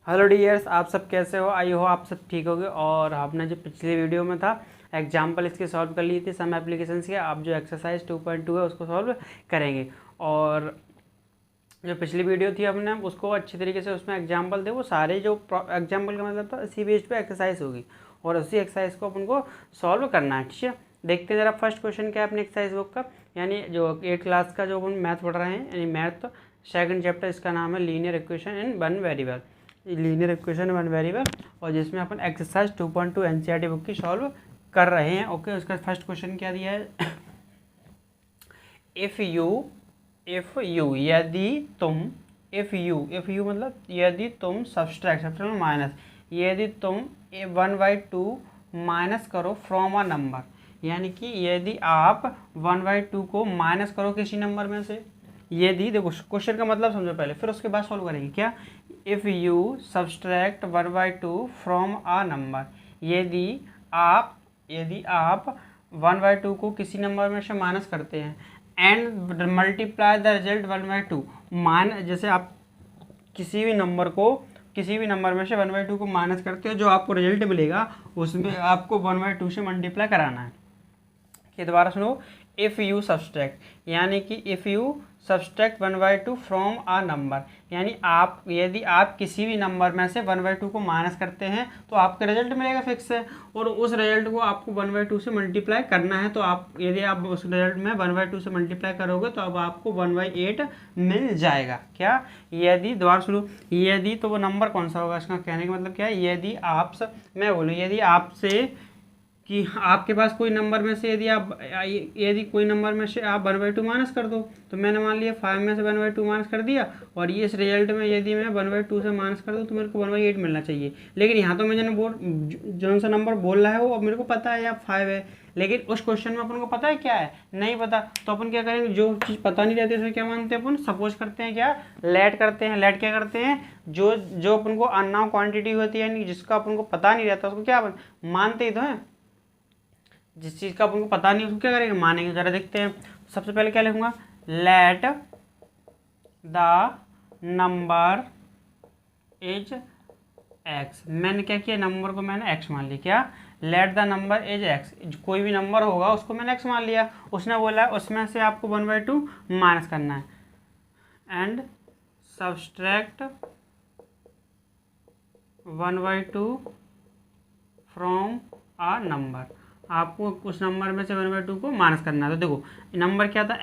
Hello dears, आप सब कैसे हो? आई हो आप सब ठीक होगे। और आपने जो पिछली वीडियो में था एग्जाम्पल इसके सॉल्व कर लिए थे सम एप्लीकेशंस के, आप जो एक्सरसाइज 2.2 है उसको सॉल्व करेंगे। और जो पिछली वीडियो थी हमने उसको अच्छी तरीके से उसमें एग्जाम्पल थे, वो सारे जो एग्जाम्पल का मतलब था इसी बेस पे एक्सरसाइज होगी और उसी एक्सरसाइज को अपन को सॉल्व करना है। ठीक है, देखते हैं जरा फर्स्ट क्वेश्चन क्या है अपनी एक्सरसाइज बुक का, यानी जो 8 क्लास का जो अपन मैथ पढ़ रहे हैं, यानी मैथ सेकंड चैप्टर, इसका नाम है linear equation in one variable. Linear equation one variable, और जिसमें अपन एक्सरसाइज 2.2 एनसीईआरटी बुक की सॉल्व कर रहे हैं। ओके, उसका फर्स्ट क्वेश्चन क्या दिया है? इफ़ यू यदि तुम, इफ़ यू मतलब यदि तुम सब्सट्रैक्ट मतलब माइनस, यदि तुम 1/2 माइनस करो फ्रॉम अ नंबर, यानी कि यदि आप 1/2 को माइनस करो किसी नंबर में से। यदि देखो क्वेश्चन का मतलब समझो पहले, फिर उसके बाद सॉल्व करेंगे। क्या? If you subtract 1/2 from a number, यदि आप 1/2 को किसी नंबर में से माइनस करते हैं एंड मल्टीप्लाई द रिजल्ट 1/2, जैसे आप किसी भी नंबर में से 1/2 को माइनस करते हो, जो आपको रिजल्ट मिलेगा उसमें आपको 1/2 से मल्टीप्लाई कराना है। ये दोबारा सुनो, इफ़ यू सब्सट्रैक्ट, यानी कि if you subtract 1/2 from a number, यानी यदि आप किसी भी नंबर में से 1/2 को माइनस करते हैं तो आपका रिजल्ट मिलेगा फिक्स है, और उस रिजल्ट को आपको 1/2 से मल्टीप्लाई करना है। तो यदि आप उस रिजल्ट में 1/2 से मल्टीप्लाई करोगे तो अब आपको 1/8 मिल जाएगा। क्या? यदि, दोबारा सुनो, यदि, तो वो नंबर कौन सा होगा? इसका कहने का मतलब क्या है? यदि मैं बोलूँ यदि आपसे कि आपके पास कोई नंबर में से यदि कोई नंबर में से आप 1/2 माइनस कर दो, तो मैंने मान लिया 5 में से 1/2 माइनस कर दिया, और ये इस रिजल्ट में यदि मैं 1/2 से माइनस कर दूँ तो मेरे को 1/8 मिलना चाहिए। लेकिन यहाँ तो मैंने जो सा नंबर बोल रहा है वो अब मेरे को पता है या 5 है, लेकिन उस क्वेश्चन में अपन को पता है क्या है? नहीं पता। तो अपन क्या करेंगे, जो चीज़ पता नहीं रहती उसमें क्या मानते हैं अपन? सपोज करते हैं। क्या? लेट करते हैं। लेट क्या करते हैं? जो जो अपन को अननोन क्वांटिटी होती है, यानी जिसका अपन को पता नहीं रहता उसको क्या मानते ही तो है। जिस चीज़ का अपन को पता नहीं उसको क्या करेंगे? मानेंगे। जरा देखते हैं। सबसे पहले क्या लिखूंगा? Let the number is x. मैंने क्या किया? नंबर को मैंने एक्स मान लिया। क्या? Let the number is x, कोई भी नंबर होगा उसको मैंने एक्स मान लिया। उसने बोला उसमें से आपको 1/2 माइनस करना है and subtract 1/2 from a number, आपको उस नंबर में से 1/2 को माइनस करना है। तो देखो नंबर क्या था?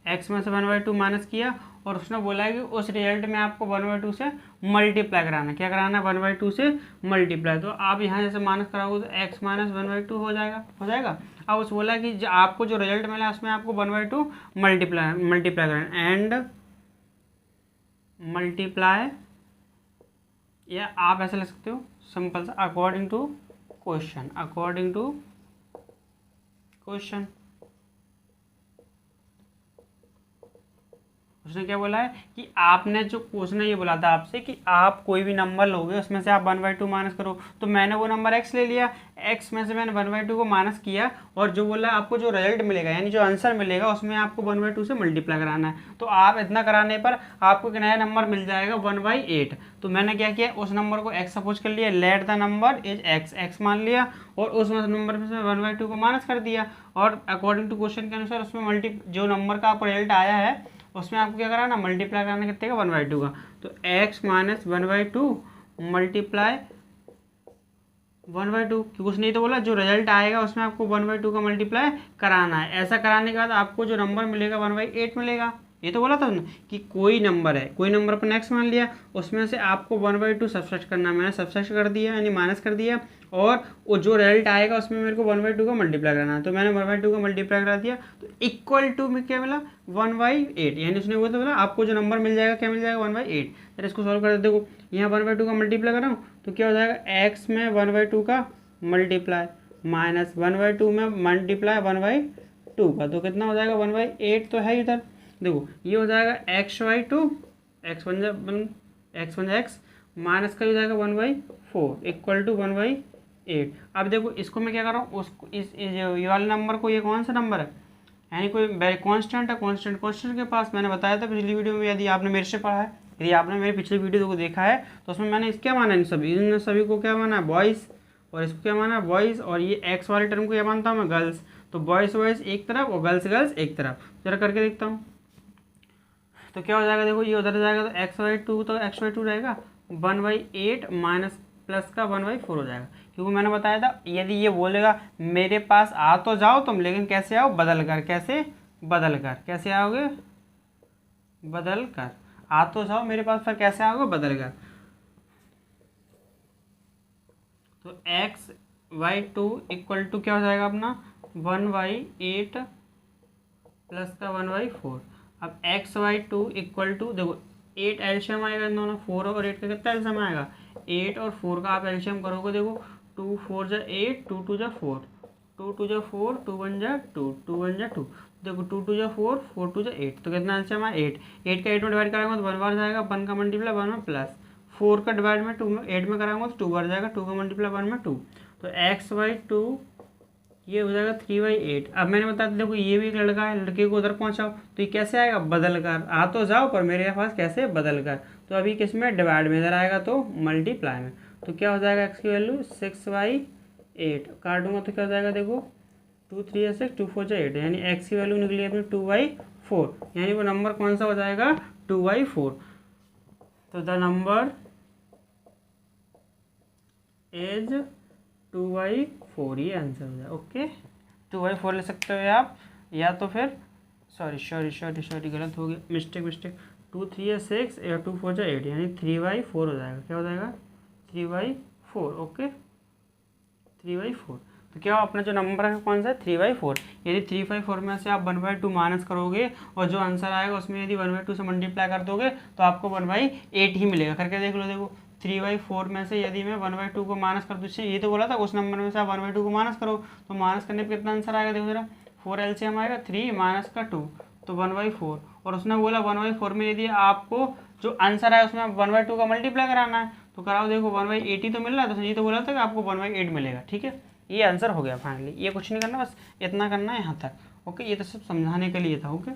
एक्स में से 1/2 माइनस किया, और उसने बोला है कि उस रिजल्ट में आपको 1/2 से मल्टीप्लाई कराना है। क्या कराना है? 1/2 से मल्टीप्लाई। तो आप यहाँ जैसे माइनस कराओगे तो x माइनस 1/2 हो जाएगा। अब उस बोला कि आपको जो रिजल्ट मिला उसमें आपको 1/2 मल्टीप्लाई कराना एंड मल्टीप्लाई, या आप ऐसे लिख सकते हो सिंपल सा, अकॉर्डिंग टू क्वेश्चन। उसने क्या बोला है कि आपने जो उसने ये बोला था आपसे कि आप कोई भी नंबर लोगे उसमें से आप 1/2 माइनस करो, तो मैंने वो नंबर x ले लिया, x में से मैंने 1/2 को माइनस किया, और जो बोला आपको जो रिजल्ट मिलेगा यानी जो आंसर मिलेगा उसमें आपको 1/2 से मल्टीप्लाई कराना है। तो आप इतना कराने पर आपको एक नया नंबर मिल जाएगा 1/8। तो मैंने क्या किया? उस नंबर को x सपोज कर लिया, let the number is x मान लिया, और उस नंबर में से 1/2 को माइनस कर दिया, और अकॉर्डिंग टू क्वेश्चन के अनुसार उसमें जो नंबर का आपको रिजल्ट आया है उसमें आपको क्या कराना? मल्टीप्लाई कराना कितने का? 1/2 का। तो x माइनस 1/2 मल्टीप्लाई 1/2, कुछ नहीं तो बोला जो रिजल्ट आएगा उसमें आपको 1/2 का मल्टीप्लाई कराना है। ऐसा कराने के बाद आपको जो नंबर मिलेगा 1/8 मिलेगा। ये तो बोला था ना कि कोई नंबर है, कोई नंबर अपन x मान लिया, उसमें से आपको 1/2 सब्सट्रैक्ट करना, मैंने सब्सट्रैक्ट कर दिया यानी माइनस कर दिया, और वो जो रिजल्ट आएगा उसमें मेरे को 1/2 का मल्टीप्लाई कराना है। तो मैंने 1/2 का मल्टीप्लाई करा दिया, तो इक्वल टू में क्या मिला? 1/8, यानी उसने वो तो बोला आपको जो नंबर मिल जाएगा क्या मिल जाएगा? 1/8। फिर इसको सॉल्व कर देते। देखो यहाँ 1/2 का मल्टीप्लाई कर रहा हूँ तो क्या हो जाएगा? x में 1/2 का मल्टीप्लाई माइनस 1/2 में मल्टीप्लाई 1/2 का, तो कितना हो जाएगा? 1/8 तो है इधर। देखो ये हो जाएगा x/2, x माइनस का हो जाएगा 1/4 इक्वल टू 1/8। अब देखो इसको मैं क्या कर रहा हूँ, उसको ये वाले नंबर को, ये कौन सा नंबर है? यानी कोई कांस्टेंट है, कांस्टेंट के पास मैंने बताया था पिछली वीडियो में, यदि आपने मेरे से पढ़ा है यदि आपने मेरी पिछली वीडियो को देखा है तो उसमें मैंने क्या माना, इन सभी को क्या माना, बॉयज़, और इसको क्या माना, बॉयज़, और ये एक्स वाले टर्म को क्या मानता हूँ मैं, गर्ल्स। तो बॉयज़ बॉयज़ एक तरफ और गर्ल्स गर्ल्स एक तरफ। जरा करके देखता हूँ तो क्या हो जाएगा, देखो ये उधर जाएगा तो x/2 तो x/2 रहेगा 1/8 माइनस प्लस का 1/4 हो जाएगा। क्योंकि मैंने बताया था यदि ये बोलेगा मेरे पास आ तो जाओ तुम, लेकिन कैसे आओ, बदल कर। कैसे बदल कर, कैसे आओगे, बदल कर। आ तो जाओ मेरे पास, फिर कैसे आओगे, बदल कर। तो x/2 इक्वल टू क्या हो जाएगा अपना 1/8 प्लस का 1/4। अब x/2 इक्वल टू, देखो 8 एलशियम आएगा इन दोनों, 4 और 8 का कितना एलशियम आएगा, 8 और 4 का आप एलशियम करोगे, देखो 2 4 जा 8, 2 2 जा 4, 2 2 जा 4, 2 1 जा 2, 2 1 जा 2, देखो 2 2 जा 4, 4 2 जा 8, तो कितना एलशियम है 8। 8 का 8 में डिवाइड कराएंगे तो 1 बार जाएगा, 1 का मल्टीप्लाई 1 में प्लस, 4 का डिवाइड में 2 में 8 में कराएंगे तो 2 बार जाएगा, 2 का मल्टीप्लाई 1 में 2, तो x/2 ये हो जाएगा 3/8। अब मैंने बताया देखो ये भी एक लड़का है, लड़के को उधर पहुंचाओ तो ये कैसे आएगा, बदल कर। आ तो जाओ पर मेरे पास कैसे, बदल कर। तो अभी किस में, डिवाइड में, इधर आएगा तो मल्टीप्लाई में। तो क्या हो जाएगा x की वैल्यू 6/8, काटूंगा तो क्या हो जाएगा, देखो 2 3 या 6, 2 4 जा 8, यानी x की वैल्यू निकली अपनी 2/4, यानी वो नंबर कौन सा हो जाएगा, 2/4। तो द नंबर इज 2/4, ये आंसर हो जाए। ओके 2/4 ले सकते हो आप, या तो फिर सॉरी गलत हो गया, मिस्टेक 2 3 या 6 या 2 4 या 8, यानी 3/4 हो जाएगा। क्या हो जाएगा 3/4। ओके 3/4। तो क्या अपना जो नंबर है कौन सा है, 3/4। यदि 3/4 में से आप 1/2 माइनस करोगे और जो आंसर आएगा उसमें यदि 1/2 से मल्टीप्लाई कर दोगे तो आपको 1/8 ही मिलेगा। करके देख लो, देखो 3/4 में से यदि मैं 1/2 को माइनस कर दूँ, ये तो बोला था उस नंबर में से आप 1/2 को माइनस करो, तो माइनस करने पर कितना आंसर आएगा, देखो जरा 4 एलसीएम आएगा, 3 माइनस का 2 तो 1/4। और उसने बोला 1/4 में यदि आपको जो आंसर आया उसमें 1/2 का मल्टीप्लाई कराना है तो कराओ, देखो 1/8 ही तो मिल रहा है, तो ये तो बोला था कि आपको 1/8 मिलेगा। ठीक है, ये आंसर हो गया फाइनली। ये कुछ नहीं करना, बस इतना करना है यहाँ तक। ओके, ये तो सब समझाने के लिए था। ओके,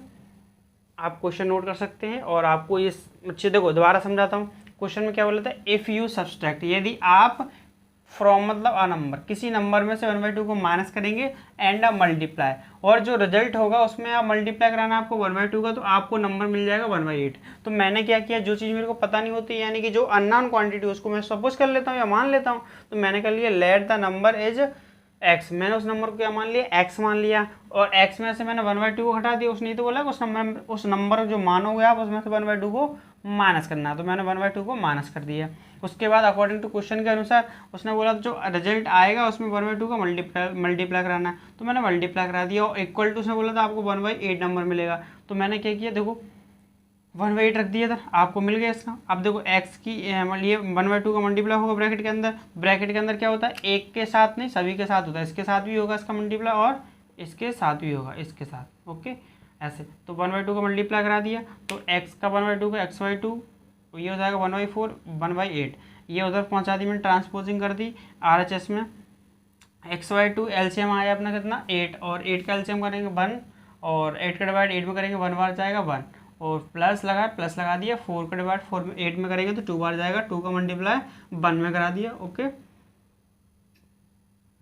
आप क्वेश्चन नोट कर सकते हैं और आपको ये अच्छे, देखो दोबारा समझाता हूँ। क्वेश्चन में क्या बोला था, इफ़ यू सब्सट्रैक्ट, यदि आप फ्रॉम मतलब अ नंबर, किसी नंबर में से 1/2 को माइनस करेंगे एंड अ मल्टीप्लाई, और जो रिजल्ट होगा उसमें आप मल्टीप्लाई कराना आपको 1/2 का, तो आपको नंबर मिल जाएगा 1/8। तो मैंने क्या किया, जो चीज़ मेरे को पता नहीं होती, यानी कि जो अननोन क्वांटिटी उसको मैं सपोज कर लेता हूँ या मान लेता हूँ, तो मैंने कर लिया let the number is x। मैंने उस नंबर को क्या मान लिया, x मान लिया, और x में से मैंने 1/2 को हटा दिया। उसने तो बोला उस नंबर जो मानोगे आप उसमें से 1/2 को माइनस करना है, तो मैंने 1/2 को माइनस कर दिया। उसके बाद अकॉर्डिंग टू क्वेश्चन के अनुसार उसने बोला जो रिजल्ट आएगा उसमें 1/2 का मल्टीप्लाई कराना है, तो मैंने मल्टीप्लाई करा दिया। और इक्वल टू से बोला था आपको 1/8 नंबर मिलेगा, तो मैंने क्या किया, देखो 1/8 रख दिया था, आपको मिल गया इसका। अब देखो x की ये 1/2 का मल्टीप्लाई होगा ब्रैकेट के अंदर, ब्रैकेट के अंदर क्या होता है, एक के साथ नहीं सभी के साथ होता है, इसके साथ भी होगा इसका मल्टीप्लाई और इसके साथ भी होगा इसके साथ। ओके, ऐसे तो 1/2 का मल्टीप्लाई करा दिया, तो x का 1/2 का x/2, ये हो जाएगा 1/4 1/8, ये उधर पहुँचा दी मैंने, ट्रांसपोजिंग कर दी RHS में। x/2 एलसीएम आया अपना कितना 8, और 8 का एलसीएम करेंगे 1, और 8 का डिवाइड 8 में करेंगे 1 बार जाएगा 1, और प्लस लगा दिया, 4 का डिवाइड 4 में 8 में करेंगे तो 2 बार जाएगा, 2 का मल्टीप्लाई 1 में करा दिया। ओके,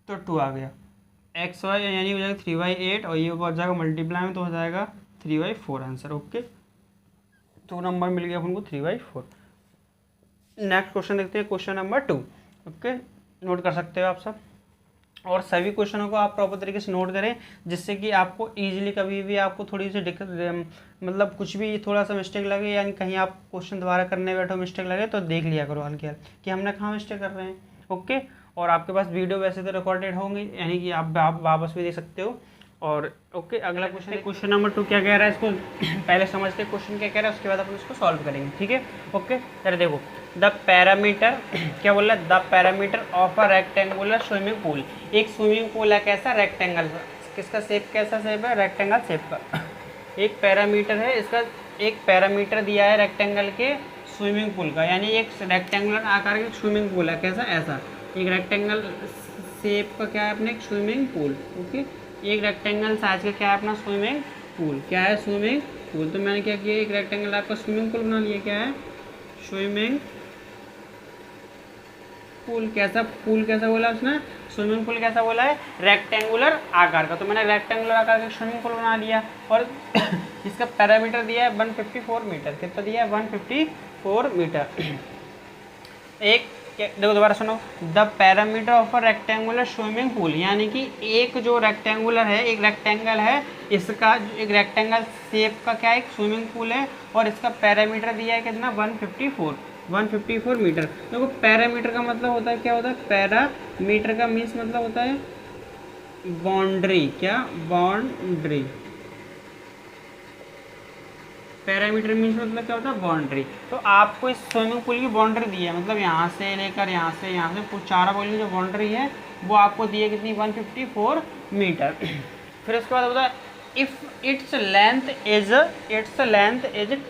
तो 2 आ गया, एक्स वाई यानी हो जाएगा 3/8, और ये ऊपर जाएगा मल्टीप्लाई में तो हो जाएगा 3/4 आंसर। ओके, तो नंबर मिल गया अपन को 3/4। नेक्स्ट क्वेश्चन देखते हैं, क्वेश्चन नंबर 2। ओके, नोट कर सकते हो आप सब, और सभी क्वेश्चनों को आप प्रॉपर तरीके से नोट करें, जिससे कि आपको इजीली कभी भी आपको थोड़ी सी दिक्कत, मतलब कुछ भी थोड़ा सा मिस्टेक लगे, यानी कहीं आप क्वेश्चन दोबारा करने बैठो मिस्टेक लगे तो देख लिया करो हल्के कि हमने कहाँ मिस्टेक कर रहे हैं। ओके, और आपके पास वीडियो वैसे तो रिकॉर्डेड होंगे, यानी कि आप वापस भी देख सकते हो। और ओके, अगला क्वेश्चन है क्वेश्चन नंबर 2। क्या कह रहा है इसको पहले समझते हैं क्वेश्चन क्या कह रहा है, उसके बाद अपन इसको सॉल्व करेंगे। ठीक है, ओके, चलिए देखो, द पैरामीटर क्या बोल रहा है, the perimeter of a rectangular swimming pool. एक स्विमिंग पूल है कैसा, रेक्टेंगल, किसका शेप, कैसा शेप है, रेक्टेंगल शेप का। एक पैरामीटर है इसका, एक पैरामीटर दिया है रेक्टेंगल के स्विमिंग पूल का, यानी एक रेक्टेंगुलर आकार का स्विमिंग पूल है कैसा, ऐसा एक रेक्टेंगल शेप का क्या है अपने, एक स्विमिंग पूल। ओके, एक रेक्टेंगल साइज का क्या है अपना स्विमिंग पूल, क्या है स्विमिंग पूल। तो मैंने क्या किया, एक रेक्टेंगल आपका स्विमिंग पूल बना लिया, क्या है स्विमिंग पूल कैसा बोला उसने, स्विमिंग पूल कैसा बोला है, रेक्टेंगुलर आकार का। तो मैंने रेक्टेंगुलर आकार का स्विमिंग पूल बना लिया और इसका पैरामीटर दिया है 154 मीटर। कितना दिया है, 154 मीटर। एक देखो दोबारा सुनो, the perimeter of a rectangular swimming pool, यानी कि एक जो रेक्टेंगुलर है, एक रेक्टेंगल है, इसका एक रेक्टेंगल शेप का क्या एक स्विमिंग पूल है और इसका पैरामीटर दिया है कितना, 154 मीटर। देखो पैरामीटर का मतलब होता है, क्या होता है, पैरामीटर का मीन्स मतलब होता है बाउंड्री। क्या, बाउंड्री। पैरामीटर मीन्स मतलब क्या होता है, बाउंड्री। तो आपको इस स्विमिंग पूल की बाउंड्री दी है, मतलब यहाँ से लेकर यहाँ से चारा पूल की जो बाउंड्री है वो आपको दी है कितनी, 154 मीटर। फिर उसके बाद होता है if its length is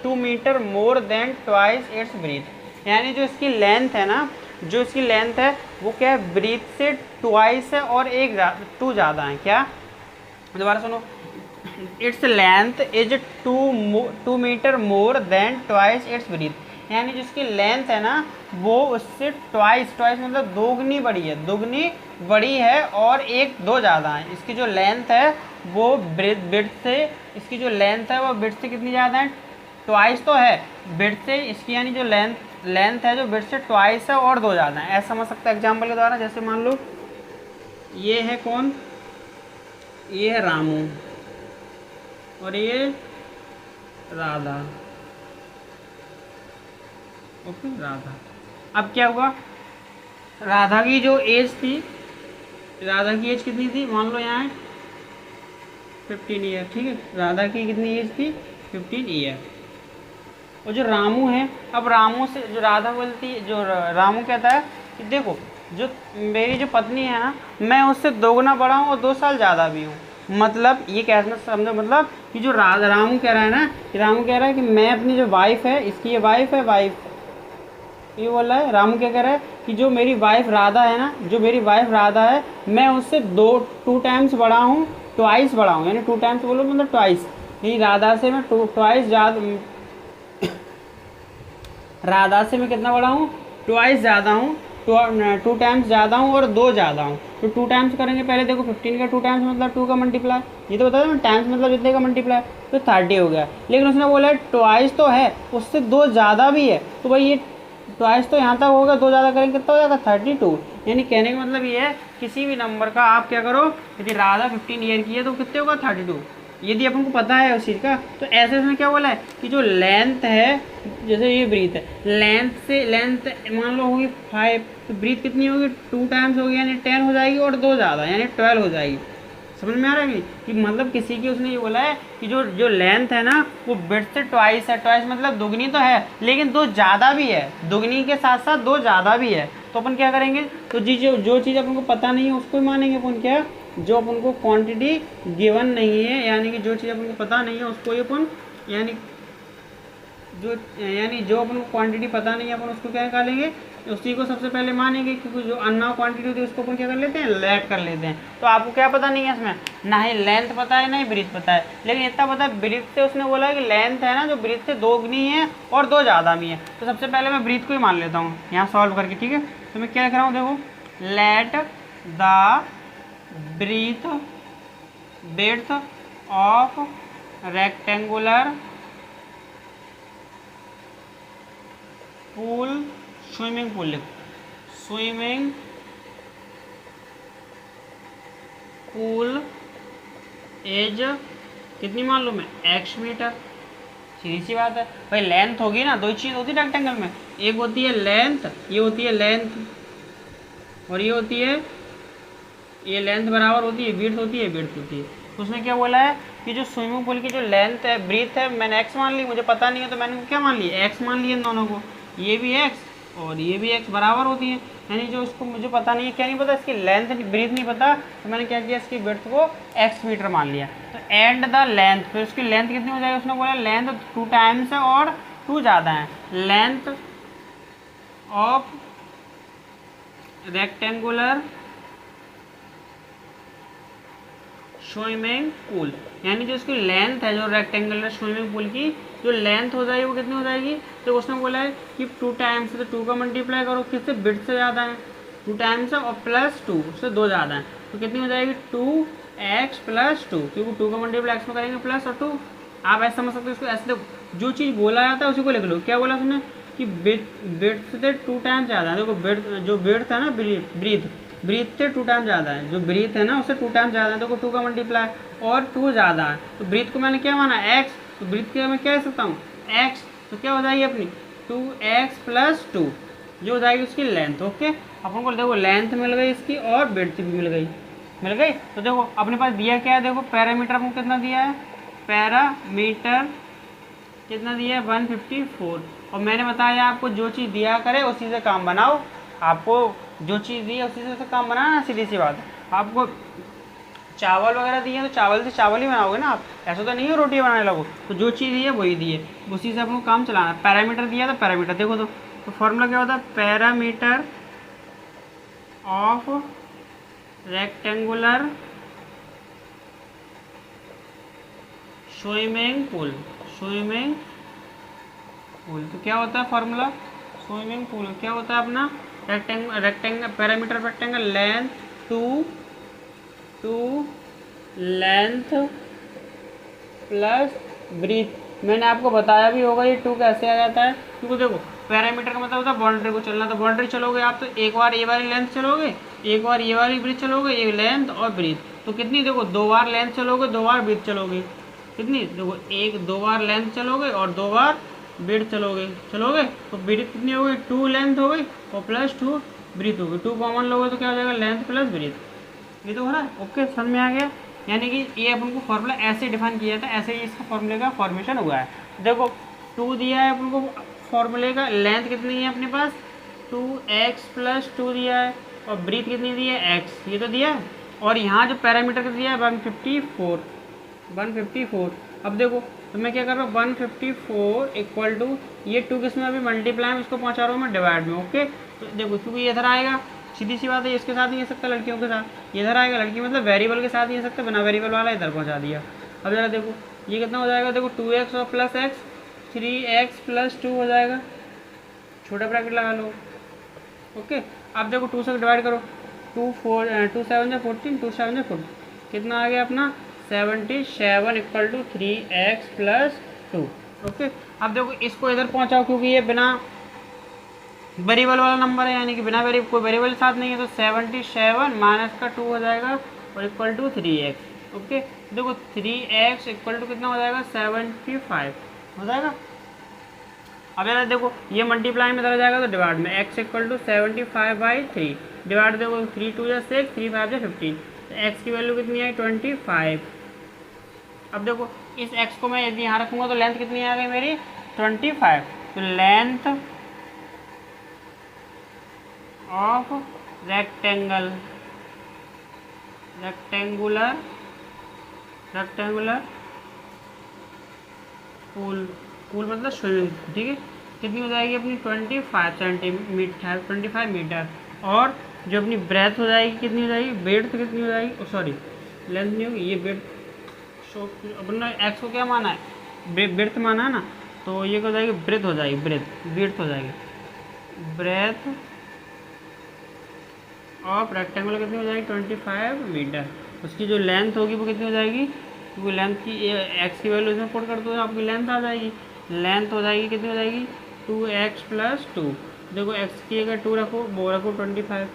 2 metre more than twice its breadth, यानी जो इसकी लेंथ है ना, जो इसकी लेंथ है वो क्या है, ब्रीथ से ट्वाइस है और एक 2 ज़्यादा है। क्या, दोबारा सुनो, its length is 2 metre more than twice its breadth, यानी जिसकी लेंथ है ना वो उससे ट्वाइस मतलब दोगुनी बड़ी है और 1-2 ज़्यादा है। इसकी जो लेंथ है वो ब्रेथ से, इसकी जो लेंथ है वो ब्रेथ से कितनी ज़्यादा है, ट्वाइस तो है ब्रेथ से इसकी, यानी जो लेंथ है जो ब्रेथ से ट्वाइस है और 2 ज़्यादा है। ऐसा समझ सकते हैं एग्जाम्पल के द्वारा। जैसे मान लो ये है कौन, ये है रामू और ये राधा। ओके, राधा। अब क्या हुआ, राधा की जो एज थी, राधा की एज कितनी थी, मान लो यहाँ 15 ईयर। ठीक है, राधा की कितनी एज थी, 15 ईयर। और जो रामू है, अब रामू से जो राधा बोलती है, जो रामू कहता है कि देखो जो मेरी जो पत्नी है ना, मैं उससे 2 गुना बड़ा हूँ और 2 साल ज़्यादा भी हूँ। मतलब ये कैसे समझो, मतलब कि जो रामू कह रहा है ना, कि रामू कह रहा है कि मैं अपनी जो वाइफ है, इसकी ये वाइफ है, ये बोल रहा है रामू क्या कह रहा है कि जो मेरी वाइफ राधा है ना, जो मेरी वाइफ राधा है, मैं उससे 2 टाइम्स बड़ा हूँ, ट्वाइस बड़ा हूँ, यानी 2 टाइम्स बोलो मतलब ट्वाइस, यानी राधा से मैं ट्वाइस ज़्यादा, राधा से मैं कितना बड़ा हूँ, ट्वाइस ज़्यादा हूँ, 2 टाइम्स ज़्यादा हूँ और 2 ज़्यादा हूँ। तो 2 टाइम्स करेंगे, पहले देखो 15 का 2 टाइम्स मतलब 2 का मल्टीप्लाई, ये तो बता दो टाइम्स मतलब जितने का मल्टीप्लाई, तो 30 हो गया। लेकिन उसने बोला ट्वाइस तो है, उससे 2 ज़्यादा भी है, तो भाई ये ट्वाइस तो यहाँ तक होगा, 2 ज़्यादा करेंगे कितना हो जाएगा, 32। यानी कहने का मतलब ये है किसी भी नंबर का आप क्या करो, यदि राधा 15 ईयर की है तो कितने होगा, 32। यदि अपन को पता है उस चीज़ का, तो ऐसे उसने क्या बोला है कि जो लेंथ है, जैसे ये ब्रीथ है, लेंथ मान लो होगी 5, तो ब्रीथ कितनी होगी, 2 टाइम्स होगी, यानी 10 हो जाएगी और 2 ज़्यादा यानी 12 हो जाएगी। समझ में आ रहा है कि मतलब किसी की उसने ये बोला है कि जो लेंथ है ना वो ब्रेथ से ट्वाइस है, ट्वाइस मतलब दुगनी तो है लेकिन 2 ज़्यादा भी है, दुगनी के साथ साथ 2 ज़्यादा भी है। तो अपन क्या करेंगे, तो जो चीज़ अपन को पता नहीं है उसको ही मानेंगे अपन, क्या, जो अपन को क्वांटिटी गिवन नहीं है, यानी कि जो चीज़ अपन को पता नहीं है उसको ही अपन, यानी जो अपन को क्वांटिटी पता नहीं है अपन उसको क्या निकालेंगे, उसी को सबसे पहले मानेंगे, क्योंकि जो अननोन क्वांटिटी होती है उसको अपन क्या कर लेते हैं, लेट कर लेते हैं। तो आपको क्या पता नहीं है इसमें, ना ही लेंथ पता है ना ही ब्रीथ पता है, लेकिन इतना पता है ब्रीथ से उसने बोला है कि लेंथ है ना जो ब्रीथ से 2 गुनी है और 2 ज़्यादा भी है। तो सबसे पहले मैं ब्रीथ को ही मान लेता हूँ यहाँ सॉल्व करके। ठीक है, तो मैं क्या लिख रहा हूँ, देखो let the breadth width of rectangular pool, swimming pool लिखो, स्विमिंग पूल एज कितनी मान लो मैं, x मीटर। सीधी सी बात है भाई, लेंथ होगी ना, 2 चीज़ होती है रेक्टेंगल में, एक होती है लेंथ, ये होती है लेंथ और ये होती है, ये लेंथ बराबर होती है विड्थ होती है, विड्थ होती है। तो उसने क्या बोला है कि जो स्विमिंग पूल की जो लेंथ है, ब्रीथ है, मैंने x मान ली, मुझे पता नहीं है तो मैंने क्या मान लिया, x मान लिया इन दोनों को, ये भी x और ये भी x बराबर होती है। यानी जो उसको मुझे पता नहीं है, क्या नहीं पता, इसकी लेंथ ब्रीथ नहीं पता, तो मैंने क्या किया, इसकी विड्थ को x मीटर मान लिया। तो एंड द लेंथ, फिर उसकी लेंथ कितनी हो जाएगी, उसने बोला लेंथ 2 टाइम्स है और 2 ज़्यादा है, length of rectangular swimming pool, यानी जो इसकी लेंथ है, जो रेक्टेंगुलर स्विमिंग पूल की जो लेंथ हो जाएगी वो कितनी हो जाएगी, तो उसने बोला है कि 2 टाइम्स, तो 2 का मल्टीप्लाई करो किससे, विड्थ से ज़्यादा है, 2 टाइम्स है और प्लस 2 उससे 2 ज़्यादा है, तो कितनी हो जाएगी 2x प्लस 2, क्योंकि 2 का मल्टीप्लाई एक्स में करेंगे प्लस और 2। आप ऐसा समझ सकते हो इसको, ऐसे देखो जो चीज़ बोला जाता है उसी को लिख लो। क्या बोला उसने कि विड्थ से 2 टाइम्स ज़्यादा है। देखो जो विड्थ है ना, ब्रीथ से 2 टाइम्स ज़्यादा है, जो ब्रीथ है ना उससे 2 टाइम्स ज़्यादा है, देखो 2 का मल्टीप्लाई और 2 ज़्यादा है, तो ब्रीथ को मैंने क्या माना x, तो ब्रीथ के मैं क्या कह सकता हूँ x, तो क्या हो जाएगी अपनी 2x प्लस 2 जो हो जाएगी उसकी लेंथ। ओके, अपन को देखो लेंथ मिल गई इसकी और ब्रीथ भी मिल गई। तो देखो अपने पास दिया क्या है, देखो पैरामीटर आपको कितना दिया है, पैरामीटर कितना दिया है 154, और मैंने बताया आपको जो चीज़ दिया करे उसी से काम बनाओ, आपको जो चीज़ दी है उसी से काम बनाना, सीधी सी बात है। आपको चावल वगैरह दिए हैं तो चावल से चावल ही बनाओगे ना आप, ऐसा तो नहीं है रोटी बनाने लगो, तो जो चीज़ दी है वही दी है, उसी से आपको काम चलाना। पैरामीटर दिया था, पैरामीटर देखो तो फॉर्मूला क्या होता है, parameter of rectangular swimming pool, तो क्या होता है फॉर्मूला, स्विमिंग पूल क्या होता है अपना, rectangle perimeter rectangle length two length plus breadth. मैंने आपको बताया भी होगा ये 2 कैसे आ जाता है, क्योंकि देखो पैरामीटर का मतलब होता है बाउंड्री को चलना, तो बाउंड्री चलोगे आप तो एक बार ये वाली लेंथ चलोगे, एक बार ये वाली ब्रीथ चलोगे, एक लेंथ और ब्रीथ, तो कितनी देखो 2 बार लेंथ चलोगे, 2 बार ब्रीथ चलोगे, कितनी देखो 2 बार लेंथ चलोगे और 2 बार ब्रीथ चलोगे, तो ब्रीथ कितनी हो गई 2 लेंथ हो गई और प्लस 2 ब्रीथ हो गई, 2 कॉमन लोगे तो क्या हो जाएगा लेंथ प्लस ब्रीथ। ये तो हो रहा है, ओके समझ में आ गया। यानी कि ये अपन को फॉर्मूला ऐसे डिफाइन किया था, ऐसे ही इसका फॉर्मूले का फॉर्मेशन हुआ है। देखो 2 दिया है अपन को फॉर्मूले का, लेंथ कितनी है अपने पास 2x प्लस 2 दिया है, और ब्रीथ कितनी दी है x, ये तो दिया है, और यहाँ जो पैरामीटर दिया है 154। अब देखो तो मैं क्या कर रहा हूँ 154 इक्वल टू ये 2 किस में अभी मल्टीप्लाई में इसको पहुँचा रहा हूँ मैं डिवाइड में। ओके, तो देखो क्योंकि ये इधर आएगा, सीधी सी बात है, इसके साथ नहीं आ सकता लड़कियों के साथ, ये इधर आएगा, लड़की मतलब वेरिएबल के साथ नहीं आ सकता, बिना वेरिएबल वाला इधर पहुँचा दिया। अब जरा देखो ये कितना हो जाएगा, देखो 2x और प्लस x 3x प्लस 2 हो जाएगा, छोटा ब्रैकेट लगा लो। ओके, अब देखो 2 से डिवाइड करो, 2 7 14, 2 7 14 कितना आ गया अपना 77 equal to 3x plus 2। Okay, अब देखो इसको इधर पहुंचाओ, क्योंकि ये बिना वेरिएबल वाला नंबर है, यानी कि बिना कोई वेरिएबल साथ नहीं है, तो 77 माइनस का 2 हो जाएगा और इक्वल टू 3x। ओके, देखो 3x इक्वल टू कितना हो जाएगा 75 हो जाएगा। अब यार देखो ये मल्टीप्लाई में इधर जाएगा तो डिवाइड में, x इक्वल टू 75/3 डिवाइड, देखो 3 2 6 3 5 15, तो x की वैल्यू कितनी आई 25। अब देखो इस x को मैं यदि यहाँ रखूँगा तो लेंथ कितनी आ गई मेरी 25, तो लेंथ ऑफ रेक्टेंगुलर पूल मतलब स्विमिंग, ठीक है, कितनी हो जाएगी अपनी 25 मीटर, और जो अपनी ब्रेथ हो जाएगी कितनी हो जाएगी, ब्रेथ कितनी हो जाएगी, सॉरी लेंथ नहीं होगी, ये ब्रेथ शो अपना एक्स को क्या माना है ब्रेथ माना है ना, तो ये क्या हो जाएगी ब्रेथ हो जाएगी, ब्रेथ हो जाएगी, ब्रेथ ऑफ रेक्टेंगुलर कितनी हो जाएगी 25 मीटर। उसकी जो लेंथ होगी वो कितनी हो जाएगी, क्योंकि लेंथ की एक्स की वैल्यू इसमें पुट कर दो आपकी लेंथ आ जाएगी, लेंथ हो जाएगी कितनी हो जाएगी 2x प्लस 2, देखो x की अगर 2 रखो वो रखो 25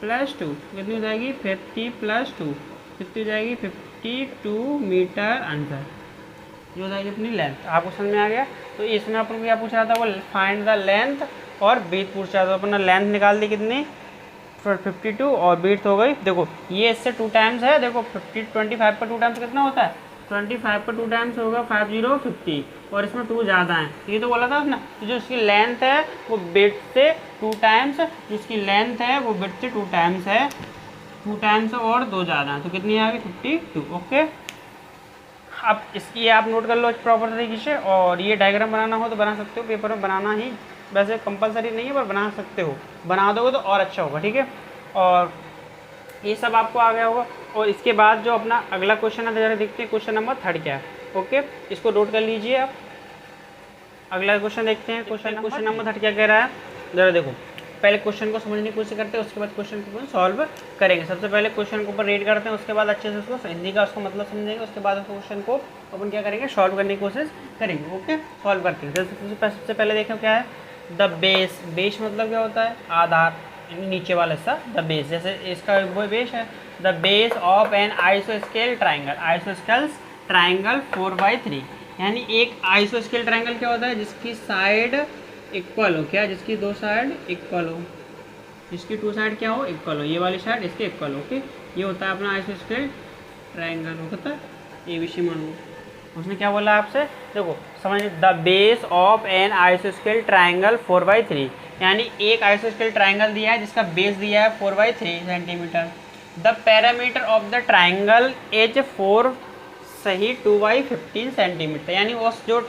प्लस 2 कितनी हो जाएगी 50 प्लस 2 कितनी हो जाएगी 52 मीटर आंसर, जो हो जाएगी अपनी लेंथ। आपको समझ में आ गया। तो इसमें अपन को क्या पूछ रहा था, वो फाइंड द लेंथ और ब्रीथ पूछ रहा था, अपना लेंथ निकाल दी कितनी 52 और ब्रीथ हो गई, देखो ये इससे 2 टाइम्स है, देखो 25 का 2 टाइम्स कितना होता है 25 का 2 टाइम्स होगा 50 और इसमें 2 ज़्यादा है, ये तो बोला था उसने। तो जो इसकी लेंथ है वो ब्रीथ से 2 टाइम्स, जिसकी लेंथ है वो ब्रीथ से 2 टाइम्स है, 2 टाइम्स और 2 ज़्यादा है, तो कितनी आ गई 52। ओके, अब इसकी आप नोट कर लो प्रॉपर तरीके से, और ये डायग्राम बनाना हो तो बना सकते हो, पेपर में बनाना ही वैसे कंपलसरी नहीं है पर बना सकते हो, बना दोगे तो और अच्छा होगा, ठीक है। और ये सब आपको आ गया होगा। और इसके बाद जो अपना अगला क्वेश्चन है जरा देखते हैं क्वेश्चन नंबर 3 क्या है। ओके, इसको नोट कर लीजिए आप। अगला क्वेश्चन देखते हैं, क्वेश्चन नंबर 3 क्या कह रहा है, जरा देखो। पहले क्वेश्चन को समझने की कोशिश करते हैं, उसके बाद क्वेश्चन को सॉल्व करेंगे। सबसे पहले क्वेश्चन को ऊपर रीड करते हैं, उसके बाद अच्छे से उसको हिंदी का उसको मतलब समझेंगे, उसके बाद उस क्वेश्चन को अपन क्या करेंगे, सॉल्व करने की कोशिश करेंगे। ओके, सॉल्व करते हैं। सबसे पहले देखें क्या है, द बेस। बेस मतलब क्या होता है, आधार, नीचे वाला हिस्सा द बेस। जैसे इसका वो बेस है, द बेस ऑफ एन आइसोस्केल ट्राइंगल। आइसोस्केल ट्राइंगल 4/3, यानी एक आइसोस्केल ट्राइंगल क्या होता है, जिसकी साइड इक्वल हो, क्या, जिसकी दो साइड इक्वल हो, जिसकी टू साइड क्या हो, इक्वल हो, ये वाली साइड इसके इक्वल हो। ओके, ये होता है अपना आइसोस्केल ट्राइंगल, होता है ये विषय मान लो। उसने क्या बोला आपसे, देखो समझिए, द बेस ऑफ एन आइसोस्केल ट्राइंगल 4/3, यानी एक आइसोस्केल ट्राइंगल दिया है जिसका बेस दिया है 4/3 centimetre. The perimeter of the triangle is 4 सही 2/15 सेंटीमीटर, यानी उस जो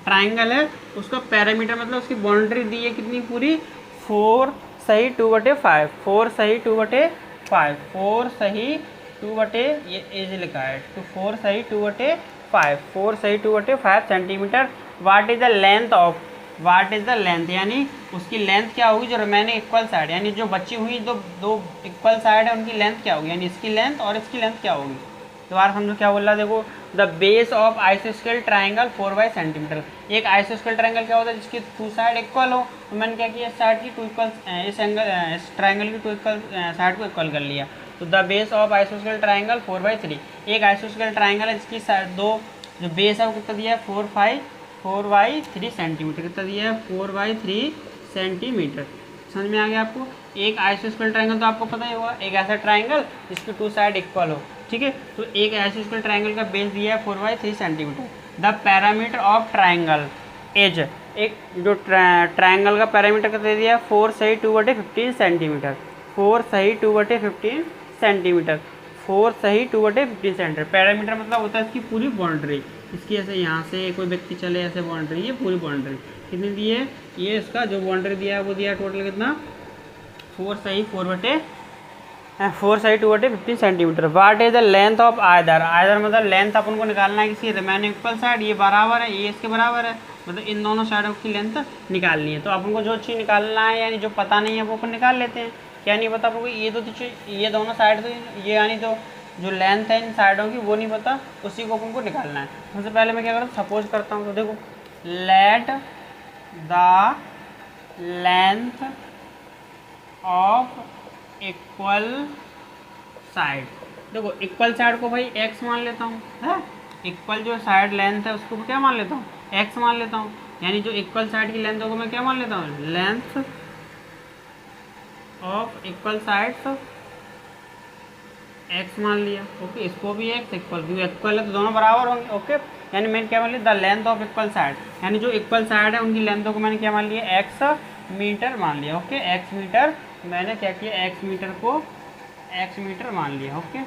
ट्राइंगल है उसका पैरामीटर मतलब उसकी बाउंड्री दी है कितनी पूरी, 4 सही 2/5, 4 सही 2/5, 4 सही 2 ये एज लिखा है, तो 4 सही 2/5, 4 सही 2/5 centimetre. What is the length of, what is the length, यानी उसकी लेंथ क्या होगी जो रिमेनिंग इक्वल साइड, यानी जो बची हुई दो इक्वल साइड है उनकी लेंथ क्या होगी, यानी इसकी लेंथ और इसकी लेंथ क्या होगी। दोबारा समझो क्या बोल रहा है, देखो, द बेस ऑफ आइसोस्केल ट्राइंगल 4 सेंटीमीटर। एक आइसोस्केल ट्राइंगल क्या होता है, जिसकी टू साइड इक्वल हो, तो मैंने क्या किया, इस साइड की टू इक्वल, इस एंगल, इस ट्राइंगल की टू इक्वल साइड को इक्वल कर लिया। तो द बेस ऑफ आइसोस्केल ट्राइंगल 4/3, एक आइसोस्केल ट्राइंगल है जिसकी दो जो बेस है वो कितना दिया है, 4/3 सेंटीमीटर, कितना दिया है, 4/3 सेंटीमीटर। समझ में आ गया आपको। एक आइसोस्केल ट्राइंगल तो आपको पता ही होगा, एक ऐसा ट्राइंगल जिसकी टू साइड इक्वल हो, ठीक है। तो एक आइसोस्केल ट्राइंगल का बेस दिया है 4/3 centimetre. The perimeter of triangle is, एक जो ट्राइंगल का पैरामीटर कितना दे दिया है, 4 सही 2/15 सेंटीमीटर, 4 सही 2/15 सेंटीमीटर, 4 सही 2/15 सेंटीमीटर। पैरामीटर मतलब होता है इसकी पूरी बाउंड्री, इसकी ऐसे यहाँ से कोई व्यक्ति चले ऐसे बाउंड्री, ये पूरी बाउंड्री कितनी दी है, ये इसका जो बाउंड्री दिया है वो दिया है टोटल कितना, 4 सही 2/15 centimetre. What is the length of either, either मतलब लेंथ अपन को निकालना है किसी रिमेनिंग इक्वल साइड, ये बराबर है, ये इसके बराबर है, मतलब इन दोनों साइडों की लेंथ निकालनी है। तो अपन को जो चीज़ निकालना है, यानी जो पता नहीं है वो अपन निकाल लेते हैं। क्या नहीं पता आपको, ये ये दोनों साइड से ये, यानी तो जो लेंथ है इन साइडों की वो नहीं पता, उसी को अपन को निकालना है। सबसे पहले मैं क्या करूँ, सपोज करता हूँ, तो देखो, let the length of equal side, देखो इक्वल साइड को भाई x मान लेता हूँ, है इक्वल जो साइड लेंथ है उसको क्या मान लेता हूँ, x मान लेता हूँ, यानी जो इक्वल साइड की लेंथ को मैं क्या मान लेता हूँ, length of equal sides x मान लिया। ओके, इसको भी x इक्वल, क्योंकि इक्वल है तो दोनों बराबर होंगे। ओके, यानी मैंने क्या मान लिया, the length of equal side, यानी जो इक्वल साइड है उनकी लेंथों को मैंने क्या मान लिया, x मीटर मान लिया। ओके, x मीटर, मैंने क्या किया, x मीटर को x मीटर मान लिया। ओके,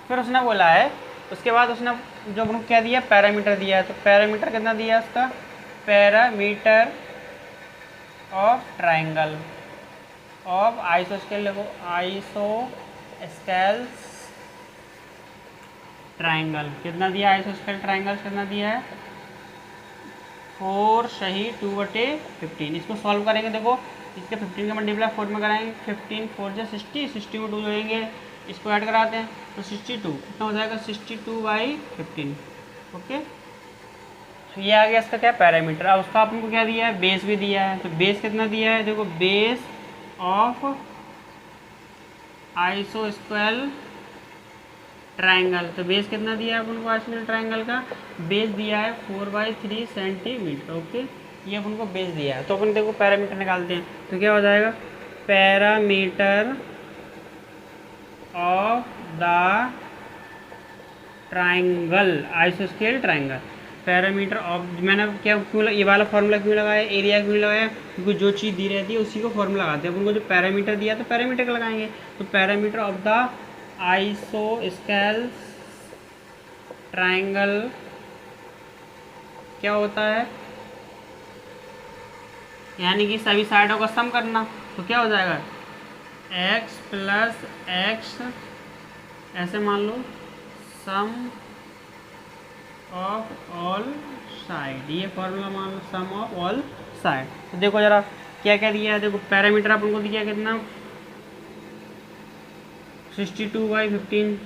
फिर उसने बोला है, उसके बाद उसने जो अपने क्या दिया, पैरामीटर दिया है, तो पैरामीटर कितना दिया उसका, पैरामीटर ऑफ ट्राइंगल ऑफ आइसोस्केल, देखो आइसोस्केल ट्राइंगल कितना दिया, आइसोस्केल ट्राइंगल कितना दिया है, 4 सही 2/15। इसको सॉल्व करेंगे, देखो इसके 15 का मल्टीप्लाई 4 में कराएंगे, 15 4 से 60, 60 में 2 जोड़ेंगे, इसको ऐड कराते हैं तो 62 कितना हो जाएगा, 62/15। ओके, तो ये आ गया इसका क्या, पैरामीटर। अब उसका आपको क्या दिया है, बेस भी दिया है, तो बेस कितना दिया है, देखो बेस ऑफ आइसोस्केल ट्राइंगल, तो बेस कितना दिया है अपन को, आइसोस्केल ट्राइंगल का बेस दिया है 4/3 सेंटीमीटर। ओके, ये अपन को बेस दिया है, तो अपन देखो पैरामीटर निकालते हैं, तो क्या हो जाएगा, पैरामीटर ऑफ द ट्राइंगल, आइसोस्केल ट्राइंगल, पैरामीटर ऑफ, मैंने क्या क्यों ये वाला फॉर्मूला क्यों लगाया, एरिया क्यों लगाया, क्योंकि जो चीज़ दी रहती है उसी को फॉर्मूला लगाते हैं। अपन को जो पैरामीटर दिया तो पैरामीटर का लगाएंगे, तो पैरामीटर ऑफ द आइसोस्केल ट्राइंगल क्या होता है, यानी कि सभी साइडों का सम करना, तो क्या हो जाएगा, x + x ऐसे मान लो सम ऑफ ऑल साइड, ये फॉर्मूला मान लो सम ऑफ ऑल साइड। तो देखो जरा क्या क्या दिया है, देखो पैरामीटर अपन को दिया कितना 62/15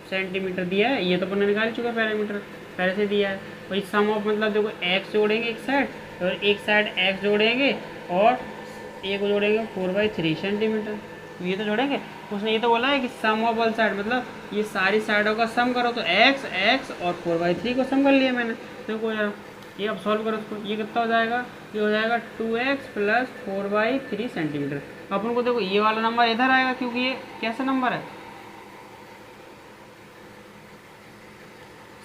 सेंटीमीटर दिया है, ये तो अपन ने निकाल चुका है पैरामीटर पहले से दिया है। वही सम ऑफ मतलब देखो एक्स जोड़ेंगे एक साइड और एक साइड एक्स जोड़ेंगे और एक जोड़ेंगे 4/3 सेंटीमीटर, तो ये तो जोड़ेंगे। उसने ये तो बोला है कि सम ऑफ ऑल साइड मतलब ये सारी साइडों का सम करो, तो एक्स एक्स और 4/3 को सम कर लिया मैंने। देखो यार ये अब सॉल्व करो इसको, ये कितना हो जाएगा, ये हो जाएगा 2x + 4/3 सेंटीमीटर। अपन को देखो ये वाला नंबर इधर आएगा क्योंकि ये कैसा नंबर है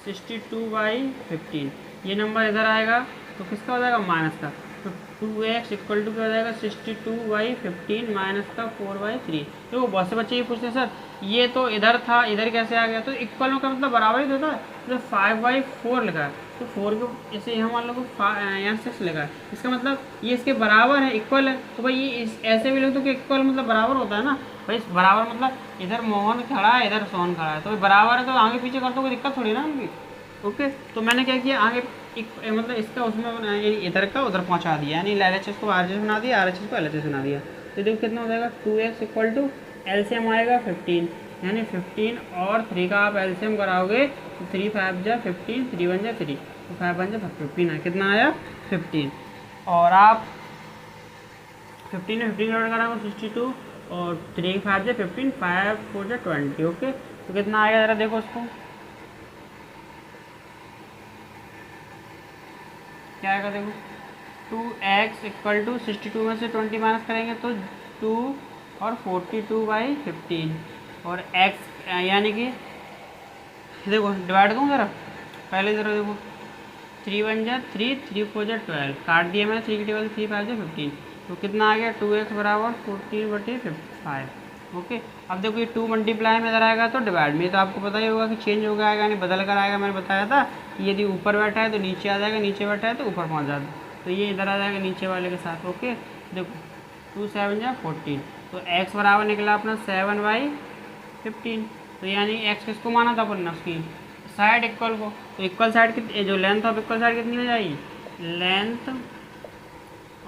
62/15, ये नंबर इधर आएगा तो किसका हो जाएगा माइनस का, तो 2x = क्या हो जाएगा 62/15 माइनस का 4/3। तो बहुत से बच्चे ये पूछते हैं सर ये तो इधर था इधर कैसे आ गया, तो इक्वल का मतलब बराबर ही देता है, तो 5/4 लिखा है तो 4 के इसे यहाँ मान लो यहाँ 6 लिखा है, इसका मतलब ये इसके बराबर है इक्वल है। तो भाई ये ऐसे भी लिख दो कि इक्वल मतलब बराबर होता है ना भाई, बराबर मतलब इधर मोहन खड़ा है इधर सोहन खड़ा है, तो बराबर है तो आगे पीछे कर दो कोई दिक्कत थोड़ी ना उनकी। ओके तो मैंने क्या किया आगे मतलब इसका उसमें इधर का उधर पहुंचा दिया, यानी LHS को RHS बना दिया, RHS को LHS बना दिया। तो देखो कितना हो जाएगा 2x = LCM आएगा 15, यानी 15 और 3 का आप LCM कराओगे तो 3 5 जा 15, 3 1 जा 3, तो 5 1 जा 15 है, कितना आया 15। और आप 15 में 15 जोड़ कराओगे 62 और 3 5 जा 15, 5 4 जा 20। ओके तो कितना आएगा ज़रा देखो उसको क्या आएगा, देखो 2x = 62 में से 20 माइनस करेंगे तो 2 और 42/15 और x यानी कि देखो डिवाइड दूँ ज़रा पहले ज़रा देखो 3 1 जा 3, 3 4 जा 12, काट दिया मैंने 3 की टेबल 3 5 जा 15, तो कितना आ गया 2x = 14/5। ओके अब देखो ये 2 मल्टीप्लाई में इधर आएगा तो डिवाइड में, तो आपको पता ही होगा कि चेंज हो गया आएगा यानी बदल कर आएगा। मैंने बताया था कि यदि ऊपर बैठा है तो नीचे आ जाएगा, नीचे बैठा है तो ऊपर पहुंच जाता है, तो ये इधर आ जाएगा नीचे वाले के साथ। ओके देखो 2 7 जा 14, तो x बराबर निकला अपना 7/15, तो यानी x किसको माना था अपन ने उसकी साइड इक्वल को, तो इक्वल साइड की जो लेंथ ऑफ इक्वल साइड कितनी हो जाएगी, लेंथ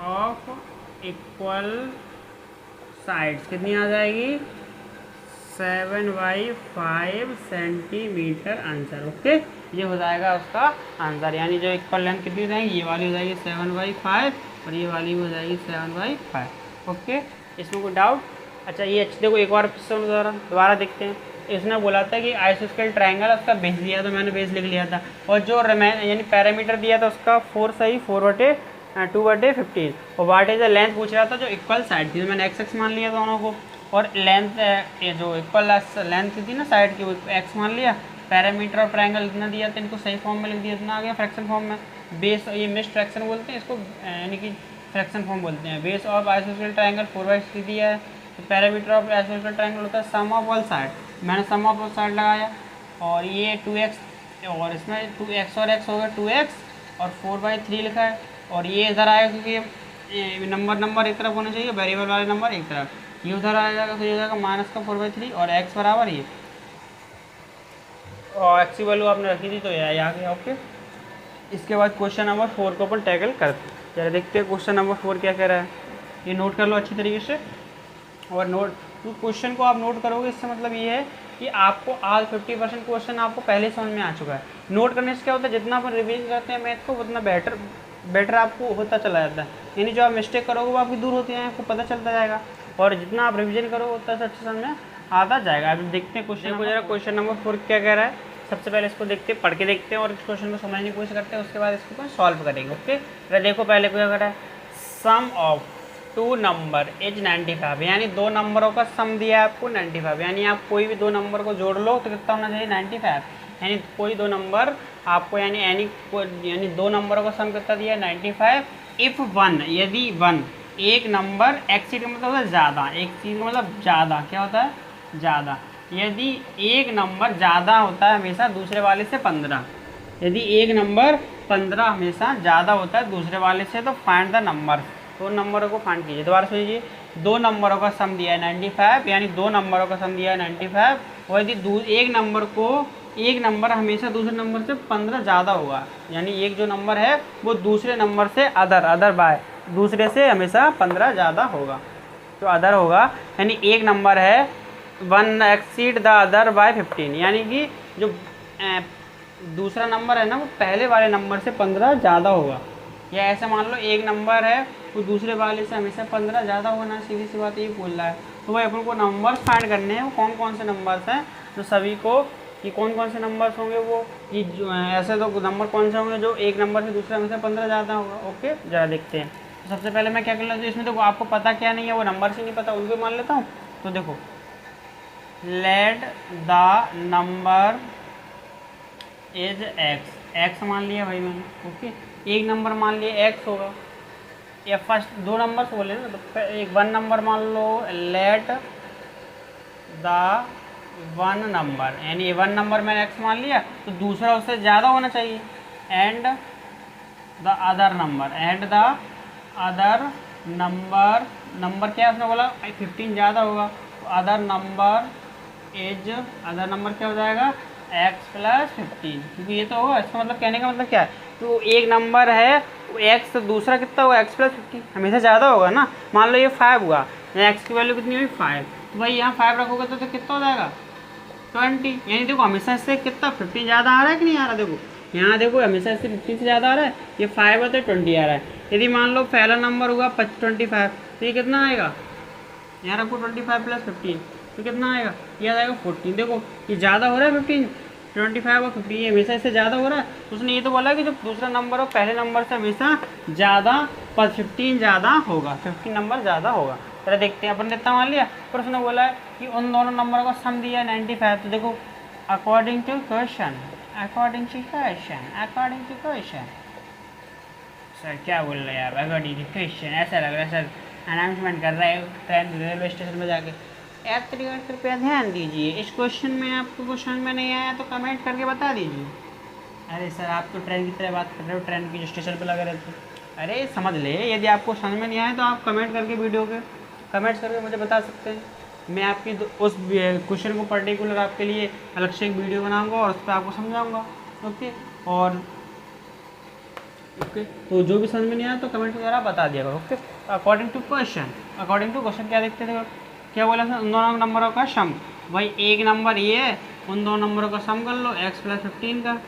ऑफ इक्वल साइड्स कितनी आ जाएगी 7/5 सेंटीमीटर आंसर। ओके ये हो जाएगा उसका आंसर, यानी जो इक्वल लेंथ कितनी हो जाएगी, ये वाली हो जाएगी 7/5 और ये वाली हो जाएगी 7/5। ओके इसमें कोई डाउट। अच्छा ये अच्छी देखो एक बार दोबारा देखते हैं। इसने बोला था कि आइसोस्केल ट्रायंगल उसका बेस दिया तो मैंने बेस लिख लिया था, और जो यानी पैरामीटर दिया था उसका 4 सही 4/2/15 और वाट इज द लेंथ पूछ रहा था जो इक्वल साइड थी, तो मैंने x मान लिया दोनों को, और लेंथ जो इक्वल लेंथ थी ना साइड की वो x मान लिया। पैरामीटर और ट्रायंगल इतना दिया था, इनको सही फॉर्म में लिख दिया, इतना आ गया फ्रैक्शन फॉर्म में। बेस ये मिक्स्ड फ्रैक्शन बोलते हैं इसको, यानी कि फ्रैक्शन फॉर्म बोलते हैं। बेस ऑफ आइसोस्केल ट्रायंगल 4/3 दिया है, तो पैरामीटर ऑफ आइसोस्केल ट्रायंगल होता है सम ऑफ ऑल साइड, मैंने सम ऑफ ऑल साइड लगाया, और ये 2x और इसमें 2x और x हो गया 2x और 4/3 लिखा है, और ये इधर आएगा क्योंकि नंबर एक तरफ होना चाहिए, वेरिएबल वाले नंबर एक तरफ, ये उधर आ जाएगा तो ये हो जाएगा माइनस का 4/3 और x बराबर ये, और x की वैल्यू आपने रखी थी तो ये आ गया। ओके इसके बाद क्वेश्चन नंबर 4 को अपन टैकल करते हैं। जरा देखते हैं क्वेश्चन नंबर 4 क्या कह रहा है, ये नोट कर लो अच्छी तरीके से, और क्वेश्चन को आप नोट करोगे इससे मतलब ये है कि आपको आज 50% क्वेश्चन आपको पहले समझ में आ चुका है। नोट करने से क्या होता है, जितना अपन रिवीजन करते हैं मैथ को उतना बेटर आपको होता चला जाता है, यानी जो आप मिस्टेक करोगे वो आपकी दूर होती है, आपको पता चलता जाएगा, और जितना आप रिवीजन करोगे उतना अच्छे समझ में आता जाएगा। अभी देखते हैं क्वेश्चन को, जरा क्वेश्चन नंबर 4 क्या कह रहा है। सबसे पहले इसको देखते हैं, पढ़ के देखते हैं और इस क्वेश्चन को समझने की कोशिश करते हैं, उसके बाद इसको अपन सॉल्व करेंगे। ओके देखो पहले क्या कर रहा है, सम ऑफ 2 नंबर इज 95, यानी 2 नंबरों का सम दिया है आपको 95, यानी आप कोई भी 2 नंबर को जोड़ लो तो कितना होना चाहिए 95, यानी कोई 2 नंबर आपको यानी 2 नंबरों का सम कितना दिया है 95। इफ़ 1 यदि 1 एक नंबर एक्सीड का मतलब होता है ज़्यादा, एक चीज़ का मतलब ज़्यादा क्या होता है ज़्यादा, यदि एक नंबर ज़्यादा होता है हमेशा दूसरे वाले से 15, यदि एक नंबर 15 हमेशा ज़्यादा होता है दूसरे वाले से, तो फाइंड द नंबर, तो उन नंबरों को फाइंड कीजिए। दोबारा सुनिए, दो नंबरों का सम दिया है 95, यानी दो नंबरों का सम दिया है 95, और यदि एक नंबर हमेशा दूसरे नंबर से 15 ज़्यादा होगा, यानी एक जो नंबर है वो दूसरे नंबर से अदर बाय दूसरे से हमेशा 15 ज़्यादा होगा। तो अदर होगा, यानी एक नंबर है 1 एक्सीड द अदर बाय 15, यानी कि जो दूसरा नंबर है ना वो पहले वाले नंबर से 15 ज़्यादा होगा। या ऐसा मान लो एक नंबर है वो दूसरे वाले से हमेशा 15 ज़्यादा होना, सीधी सी बात ये बोल रहा है। तो भाई अपन को नंबर्स फाइंड करने हैं, वो कौन कौन से नंबर्स हैं जो सभी को, कि कौन कौन से नंबर्स होंगे वो, कि जो ऐसे तो नंबर कौन से होंगे जो एक नंबर से दूसरे हमेशा 15 ज़्यादा होगा। ओके, ज़रा देखते हैं। तो सबसे पहले मैं क्या कर लेता हूँ, इसमें देखो आपको पता क्या नहीं है, वो नंबर से नहीं पता, उनको मान लेता हूँ। तो देखो, let the number is x मान लिया भाई मैंने। ओके, एक नंबर मान लिया एक्स होगा, या फर्स्ट दो नंबर्स बोले ना, तो एक वन नंबर मान लो, लेट द वन नंबर, यानी वन नंबर मैंने एक्स मान लिया तो दूसरा उससे ज़्यादा होना चाहिए, एंड द अदर नंबर क्या है उसने बोला 15 ज़्यादा होगा, तो अदर नंबर क्या हो जाएगा x प्लस 15, क्योंकि ये तो होगा। इसका मतलब कहने का मतलब क्या है, तो एक नंबर है x तो दूसरा कितना होगा x प्लस 15, हमेशा ज़्यादा होगा ना। मान लो ये 5 हुआ, x की वैल्यू कितनी हुई 5, तो भाई यहाँ 5 रखोगे तो कितना हो जाएगा 20, यानी देखो हमेशा इससे कितना 15 ज़्यादा आ रहा है कि नहीं आ रहा। देखो यहाँ देखो हमेशा इससे 15 से ज़्यादा आ रहा है, ये 5 है तो 20 आ रहा है। यदि मान लो पहला नंबर हुआ 25, तो ये कितना आएगा, यहाँ रखो 25 प्लस 15 तो कितना आएगा, ये आ जाएगा 14। देखो ये ज़्यादा हो रहा है 15, 25 और 15 ये हमेशा इससे ज़्यादा हो रहा है। तो उसने ये तो बोला कि जब दूसरा नंबर हो पहले नंबर से हमेशा ज़्यादा 15 ज़्यादा होगा, 15 नंबर ज़्यादा होगा। चलो देखते हैं, अपन ने इतना मान लिया। पर उसने बोला है कि उन दोनों नंबरों का सम दिया है 95। तो देखो अकॉर्डिंग टू क्वेश्चन सर क्या बोल रहे हैं यार, अकॉर्डिंग टू क्वेश्चन, ऐसा लग रहा है सर अनाउंसमेंट कर रहा है ट्रेन रेलवे स्टेशन में जाके। यार कृपया ध्यान दीजिए, इस क्वेश्चन में आपको कुछ समझ में नहीं आया तो कमेंट करके बता दीजिए। अरे सर आप तो ट्रेन की तरह बात कर रहे हो, ट्रेन की जो स्टेशन पे लगे रहते हो। अरे समझ ले, यदि आपको समझ में नहीं आया तो आप कमेंट करके वीडियो के कमेंट्स करके मुझे बता सकते हैं। मैं आपकी उस क्वेश्चन को पर्टिकुलर आपके लिए अलग से एक वीडियो बनाऊँगा और उस पर आपको समझाऊँगा। ओके, और ओके तो जो भी समझ में नहीं आया तो कमेंट वगैरह बता दिया करो। ओके, अकॉर्डिंग टू क्वेश्चन क्या देखते थे, क्या बोला था, उन दोनों नंबरों का सम। भाई एक नंबर ये है, उन दो नंबरों का सम कर लो, x प्लस 15 का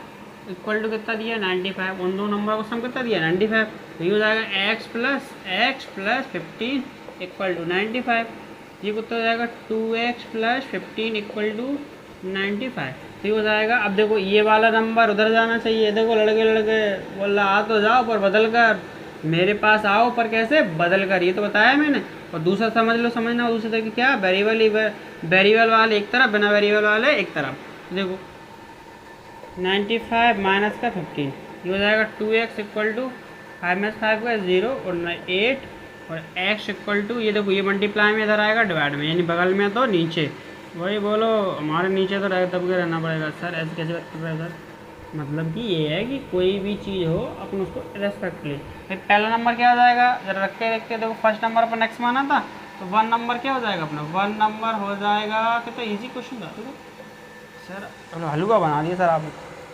इक्वल टू कितना दिया 95, उन दो नंबरों का सम कितना दिया 95, तो ये हो जाएगा x प्लस 15 इक्वल टू 95, ये कितना हो जाएगा 2x प्लस 15 इक्वल टू 95, तो ये हो जाएगा। अब देखो ये वाला नंबर उधर जाना चाहिए, देखो लड़के बोल रहा आ तो जाओ पर बदल कर मेरे पास आओ, पर कैसे बदल कर, ये तो बताया मैंने। और दूसरा समझना दूसरे तरीके क्या, वेरिएबल वाले एक तरफ, बिना वेरिएबल वाले एक तरफ। देखो 95 माइनस का 15, ये हो जाएगा 2x इक्वल टू 5 में 5 का 0 और 8, और x इक्वल टू ये देखो ये मल्टीप्लाई में इधर आएगा डिवाइड में, यानी बगल में तो नीचे। वही बोलो हमारे नीचे तो दब के रहना पड़ेगा। सर ऐसे कैसे बात कर रहे हैं सर, मतलब कि ये है कि कोई भी चीज़ हो अपन उसको रेस्पेक्ट ले। फिर पहला नंबर क्या हो जाएगा, जरा रखते देखते देखो, फर्स्ट नंबर अपन x माना था तो 1 नंबर क्या हो जाएगा अपना, 1 नंबर हो जाएगा। कितना इजी क्वेश्चन था देखो सर, हलवा बना दिया सर आपने,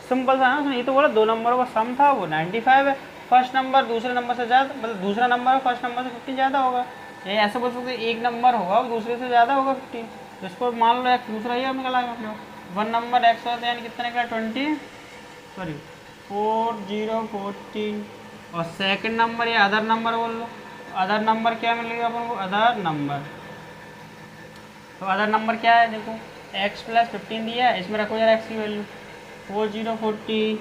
सिंपल सा ना। ये तो बोला दो नंबरों का सम था वो 95 है, फर्स्ट नंबर दूसरे नंबर से ज़्यादा, मतलब दूसरा नंबर फर्स्ट नंबर से 15 ज़्यादा होगा। ये ऐसे बोल सकते एक नंबर होगा वो दूसरे से ज़्यादा होगा 15, तो इसको मान लो x दूसरा ही निकला है अपने 1 नंबर x होता है, यानी कितना निकला 4014। और सेकंड नंबर ये अदर नंबर बोल लो, अदर नंबर क्या मिलेगा अपन को, अदर नंबर। तो अदर नंबर क्या है देखो, x प्लस 15 दिया है, इसमें रखो जरा x की वैल्यू, 4040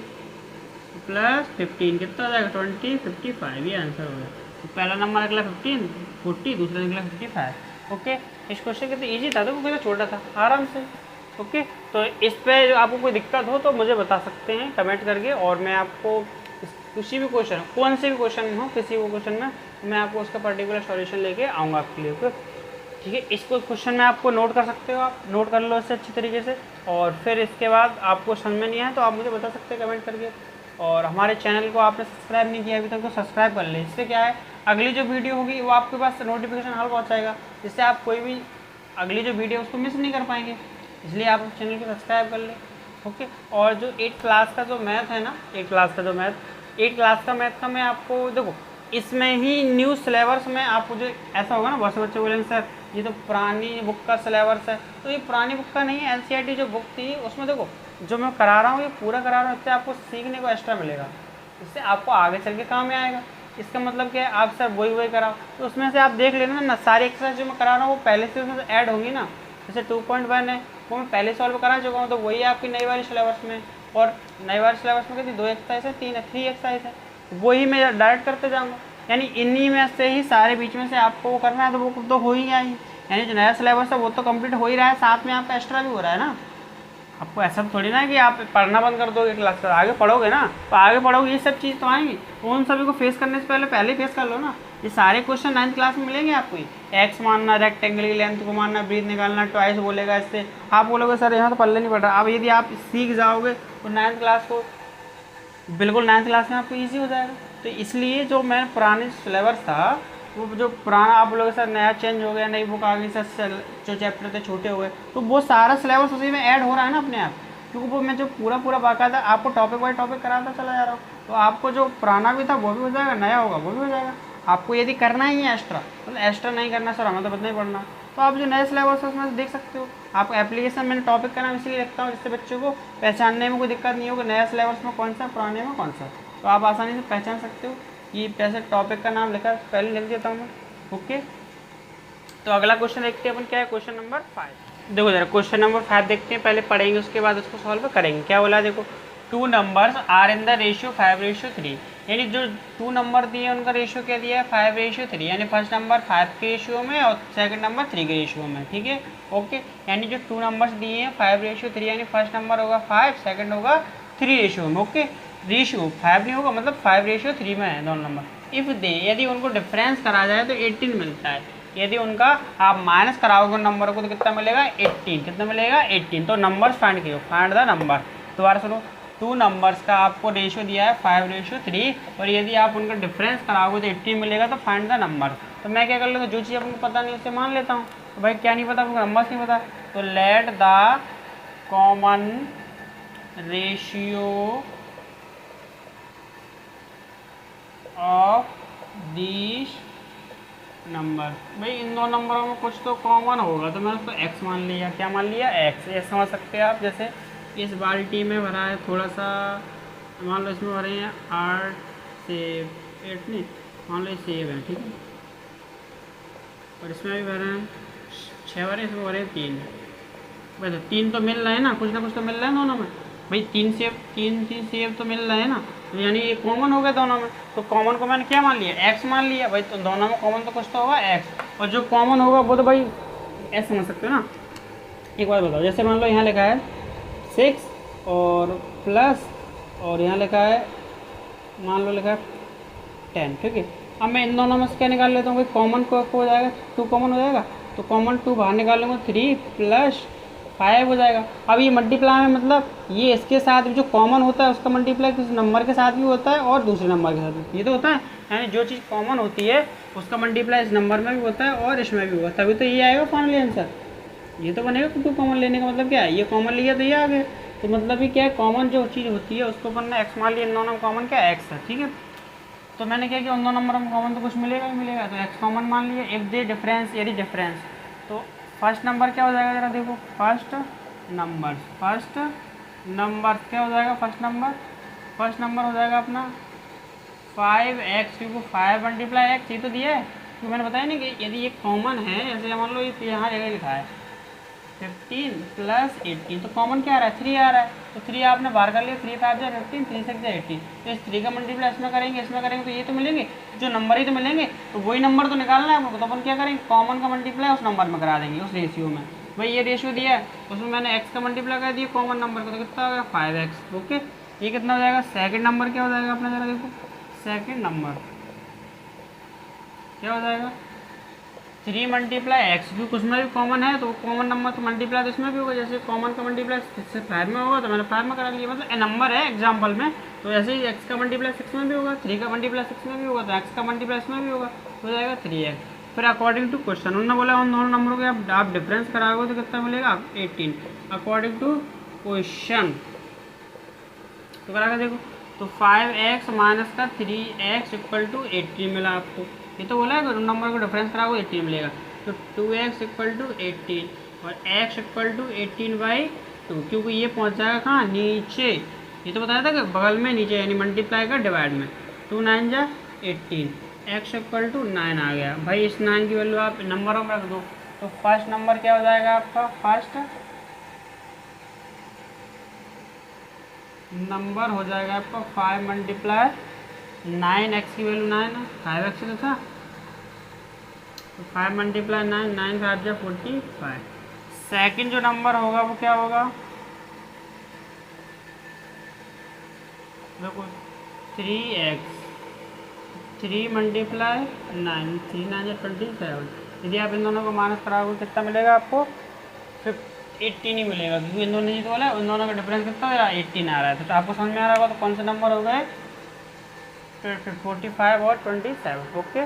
प्लस 15 कितना हो जाएगा 20, 55, ये आंसर हो गया। तो पहला नंबर निकला 15, 40, दूसरा निकला 55। ओके, इस क्वेश्चन कितना ईजी था, देखो कितना छोटा था, आराम से। ओके, तो इस पे जो आपको कोई दिक्कत हो तो मुझे बता सकते हैं कमेंट करके, और मैं आपको किसी भी क्वेश्चन, कौन से भी क्वेश्चन में हो, किसी भी क्वेश्चन में मैं आपको उसका पर्टिकुलर सॉल्यूशन लेके आऊँगा आपके लिए। ओके, ठीक है, इसको क्वेश्चन में आपको नोट कर सकते हो, आप नोट कर लो इससे अच्छी तरीके से, और फिर इसके बाद आपको समझ में नहीं आए तो आप मुझे बता सकते हैं कमेंट करके। और हमारे चैनल को आपने सब्सक्राइब नहीं किया अभी तक तो सब्सक्राइब कर लें। इससे क्या है, अगली जो वीडियो होगी वो आपके पास नोटिफिकेशन हर पहुँचाएगा, जिससे आप कोई भी अगली जो वीडियो उसको मिस नहीं कर पाएंगे। इसलिए आप चैनल को सब्सक्राइब कर लें। ओके। और जो 8 क्लास का जो मैथ है ना, 8 क्लास का मैथ का मैं आपको देखो, इसमें ही न्यू सिलेबस में आपको जो ऐसा होगा ना, बहुत से बच्चे बोलेंगे सर ये तो पुरानी बुक का सिलेबस है। तो ये पुरानी बुक का नहीं है, NCERT जो बुक थी उसमें देखो जो मैं करा रहा हूँ ये पूरा करा रहा हूँ, इससे आपको सीखने को एक्स्ट्रा मिलेगा, इससे आपको आगे चल के काम में आएगा। इसका मतलब क्या है, आप सर वही कराओ तो उसमें से आप देख लेना ना, सारी एक्सरसाइज जो मैं करा रहा हूँ वो पहले से उसमें ऐड होगी ना। जैसे 2.1 है वो मैं पहले सॉल्व करा चुका हूँ, तो वही है आपकी नई वाली सिलेबस में। और नई वाली सिलेबस में कितनी 2 एक्सरसाइज है, 3 एक्सरसाइज है, वही मैं डायरेक्ट करते जाऊँगा। यानी इन्हीं में से ही सारे बीच में से आपको वो करना है, तो वो तो हो ही गया ही। यानी जो नया सिलेबस है वो तो कंप्लीट हो ही रहा है, साथ में आपका एक्स्ट्रा भी हो रहा है ना। आपको ऐसा थोड़ी ना कि आप पढ़ना बंद कर दोगे क्लास का, आगे पढ़ोगे ना, तो आगे पढ़ोगे ये सब चीज़ तो आएंगी, तो उन सभी को फेस करने से पहले ही फेस कर लो ना। ये सारे क्वेश्चन 9th क्लास में मिलेंगे आपको ही। एक्स मानना, रेक्टेंगल की लेंथ को मानना, ब्रीथ निकालना, ट्वाइस बोलेगा, इससे आप बोलोगे सर यहाँ तो पल्ले नहीं पड़ रहा। अब यदि आप सीख जाओगे तो 9th क्लास को बिल्कुल 9th क्लास में आपको ईजी हो जाएगा। तो इसलिए जो मैं पुराने सिलेबस था वो जो पुराना आप बोलोगे सर नया चेंज हो गया, नई बुक आ गई सर, जो चैप्टर थे छोटे हो गए, तो वो सारा सिलेबस उसी में ऐड हो रहा है ना अपने आप, क्योंकि वो मैं जो पूरा बाकायदा आपको टॉपिक बाई टॉपिक कराता चला जा रहा हूँ। तो आपको जो पुराना भी था वो भी हो जाएगा, नया होगा वो भी हो जाएगा। आपको यदि करना ही है एक्स्ट्रा, मतलब एक्स्ट्रा नहीं करना सर हमें तो बतना ही पड़ना, तो आप जो नए सिलेबस है उसमें देख सकते हो। आप एप्लीकेशन मैंने टॉपिक का नाम इसलिए रखता हूँ जिससे बच्चों को पहचानने में कोई दिक्कत नहीं होगी, नया सिलेबस में कौन सा, पुराने में कौन सा, तो आप आसानी से पहचान सकते हो। ये जैसे टॉपिक का नाम लिखा पहले लिख देता हूँ मैं। ओके, तो अगला क्वेश्चन देखते हैं अपन क्या है, क्वेश्चन नंबर 5। देखो जरा क्वेश्चन नंबर 5 देखते हैं, पहले पढ़ेंगे उसके बाद उसको सॉल्व करेंगे। क्या बोला देखो, 2 numbers are in the ratio 5:3, यानी जो 2 नंबर दिए उनका रेशियो क्या दिया है 5:3, यानी फर्स्ट नंबर 5 के रेशियो में और सेकंड नंबर 3 के रेशियो में। ठीक है, ओके। यानी जो 2 नंबर्स दिए हैं 5:3, यानी फर्स्ट नंबर होगा 5, सेकंड होगा 3 रेशियो में। ओके, रेशियो 5 नहीं होगा, मतलब 5:3 में है दोनों नंबर। इफ़ दे, यदि उनको डिफरेंस करा जाए तो 18 मिलता है। यदि उनका आप माइनस कराओगे नंबर को तो कितना मिलेगा 18, कितना मिलेगा 18। तो नंबर्स फाइंड किया, फाइंड द नंबर। दोबारा सुनो, 2 नंबर्स का आपको रेशियो दिया है 5:3, और यदि आप उनका डिफरेंस कराओगे तो 18 मिलेगा, तो फाइंड द नंबर। तो मैं क्या कर लेता हूँ, जो चीज़ आपको पता नहीं उसे मान लेता हूँ। तो भाई क्या नहीं पता, आपको नंबर्स नहीं पता, तो let the common ratio of this number. भाई इन दो नंबरों में कुछ तो कॉमन होगा, तो मैंने उसको x मान लिया। क्या मान लिया, x। ये समझ सकते हैं आप, जैसे इस बाल्टी में भरा है थोड़ा सा, मान लो इसमें भरे हैं 8 सेब, 8 नहीं, मान लो सेब है, ठीक है, और इसमें भी भरे हैं 6 भरे, इसमें भरे हैं 3। भाई तो 3 तो मिल रहे हैं ना, कुछ तो मिल रहा है दोनों में। भाई 3 सेब तो मिल रहे हैं ना, तो यानी ये कॉमन हो गया दोनों में। तो कॉमन को मैंने क्या मान लिया, x मान लिया। भाई तो दोनों में कॉमन तो कुछ तो होगा x, और जो कॉमन होगा वो तो भाई ऐसे समझ सकते हो ना। एक बात बताओ, जैसे मान लो यहाँ लिखा है 6 और प्लस, और यहाँ लिखा है मान लो लिखा है 10, ठीक है। अब मैं इन दोनों में से क्या निकाल लेता हूँ, भाई कॉमन को हो जाएगा, 2 कॉमन हो जाएगा, तो कॉमन 2 बाहर निकाल लूँगा, 3 + 5 हो जाएगा। अब ये मल्टीप्लाई में मतलब ये इसके साथ जो कॉमन होता है उसका मल्टीप्लाई किस नंबर के साथ भी होता है और दूसरे नंबर के साथ भी, ये तो होता है। यानी जो चीज़ कॉमन होती है उसका मल्टीप्लाई इस नंबर में भी होता है और इसमें भी होगा, तभी तो ये आएगा फाइनली आंसर। ये तो बनेगा, क्योंकि कॉमन लेने का मतलब क्या है, ये कॉमन लिया तो ये आ गया। तो मतलब ये क्या है, कॉमन जो चीज़ होती है उसको अपन ने एक्स मान लिया, इन दोनों में कॉमन क्या है, एक्स है, ठीक है। तो मैंने क्या किया, उन दो नंबर में कॉमन तो कुछ मिलेगा ही मिलेगा, तो एक्स कॉमन मान लिया। इफ दे डिफरेंस, यदि डिफरेंस, तो फर्स्ट नंबर क्या हो जाएगा जरा देखो, फर्स्ट नंबर क्या हो जाएगा, फर्स्ट नंबर हो जाएगा अपना 5x, क्योंकि 5 × x ये तो दिया है, तो मैंने बताया नहीं कि यदि ये कॉमन है, जैसे मान लो ये यहाँ जगह लिखा है 15 + 18, तो कॉमन क्या आ रहा है, 3 आ रहा है, तो 3 आपने बाहर कर लिया, 3 5 15, 3 6 18, तो इस 3 का मल्टीप्लाई इसमें करेंगे, तो ये तो मिलेंगे, जो नंबर ही तो मिलेंगे, तो वही नंबर तो निकालना है आपको। तो अपन क्या करेंगे, कॉमन का मल्टीप्लाई उस नंबर में करा देंगे, उस रेशियो में। भाई ये रेशियो दिया है, उसमें मैंने x का मल्टीप्लाई कर दिया कॉमन नंबर को, तो कितना हो गया 5x। ओके, ये कितना हो जाएगा, सेकंड नंबर क्या हो जाएगा अपना जरा देखो, सेकंड नंबर क्या हो जाएगा 3 × x, क्योंकि उसमें भी कॉमन है, तो कॉमन नंबर तो मल्टीप्लाई तो इसमें भी होगा, जैसे कॉमन का मल्टीप्लाई इससे 5 में होगा, तो मैंने 5 में करा लिया, मतलब नंबर है एग्जाम्पल में, तो ऐसे ही एक्स का मल्टीप्लाई 6 में भी होगा, 3 का मल्टीप्लाई 6 में भी होगा, तो एक्स का मल्टीप्लाई इसमें भी होगा, तो हो जाएगा 3x। फिर अकॉर्डिंग टू क्वेश्चन उन्होंने बोला उन दोनों नंबरों के आप डिफरेंस कराओगे तो कितना मिलेगा 18 अकॉर्डिंग टू क्वेश्चन। तो करा कर देखो, तो 5x माइनस का 3x इक्वल टू 18 मिला आपको। ये तो बोला है उन नंबर को डिफरेंस कराओगे 18 मिलेगा। तो 2x इक्वल टू 18 और x इक्वल टू 18/2, क्योंकि ये पहुंच जाएगा कहाँ नीचे। ये तो बताया था कि बगल में नीचे यानी मल्टीप्लाई का डिवाइड में। 2 9 जा 18, x इक्वल टू 9 आ गया। भाई इस 9 की वैल्यू आप नंबरों में रख दो। तो फर्स्ट नंबर क्या हो जाएगा आपका, फर्स्ट नंबर हो जाएगा आपका 5 मल्टीप्लाई 9x की वैल्यू 9 है, 5x तो था, तो 5 मल्टीप्लाई 9, 9 5 जा 45। सेकंड जो नंबर होगा वो क्या होगा, देखो 3x, 3 मल्टीप्लाई 9, 3 9 जा 27। यदि आप इन दोनों को माइनस कराओगे कितना मिलेगा आपको 18 ही मिलेगा, क्योंकि इन दोनों ने तो बोला उन दोनों का डिफरेंस कितना हो रहा है 18 आ रहा है। तो आपको समझ में आ रहा होगा तो कौन से नंबर हो गए 45 और 27। ओके,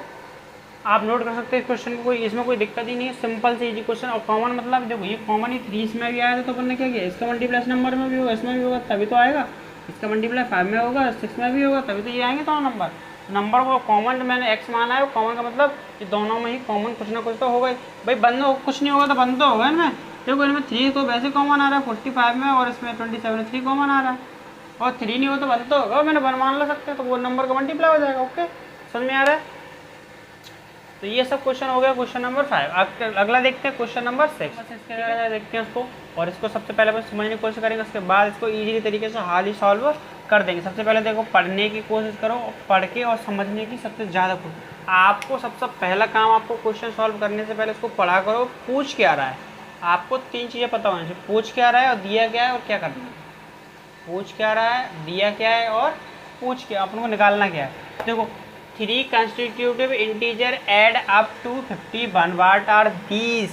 आप नोट कर सकते हैं इस क्वेश्चन को, कोई इसमें कोई दिक्कत ही नहीं है, सिंपल से इजी क्वेश्चन। और कॉमन मतलब देखो ये कॉमन ही 3 में भी आया था, तो अपन ने क्या किया इसका मल्टीप्लाई नंबर में भी होगा, इसमें भी होगा तभी तो आएगा। इसका मल्टीप्लाई 5 में होगा, 6 में भी होगा, तभी तो ये आएंगे दोनों नंबर। नंबर को कॉमन मैंने x माना है, कॉमन का मतलब ये दोनों में ही कॉमन कुछ ना कुछ तो होगा ही। भाई बंद हो कुछ नहीं होगा तो बंद तो होगा इनमें। देखो इनमें 3 तो वैसे कॉमन आ रहा है 45 में, और इसमें 27 में 3 कॉमन आ रहा है, और 3 नहीं हो तो बंद तो होगा, मैंने वन मान ला सकते हैं, तो वो नंबर का मल्टीप्लाई हो जाएगा। ओके, समझ में आ रहा है। तो ये सब क्वेश्चन हो गया क्वेश्चन नंबर 5। अगला देखते हैं क्वेश्चन नंबर 6। इसके देखते हैं उसको, और इसको सबसे पहले बस समझने की कोशिश करेंगे, उसके बाद इसको इजीली तरीके से हाल ही सॉल्व कर देंगे। सबसे पहले देखो पढ़ने की कोशिश करो, और पढ़ के और समझने की सबसे ज़्यादा कोशिश। आपको सबसे पहला काम आपको क्वेश्चन सॉल्व करने से पहले इसको पढ़ा करो, पूछ क्या रहा है। आपको 3 चीज़ें पता होनी चाहिए, पूछ क्या रहा है और दिया क्या है और क्या करना है। पूछ क्या रहा है, दिया क्या है और पूछ क्या, अपन को निकालना क्या है। देखो 3 consecutive integer add up to 51, what are these,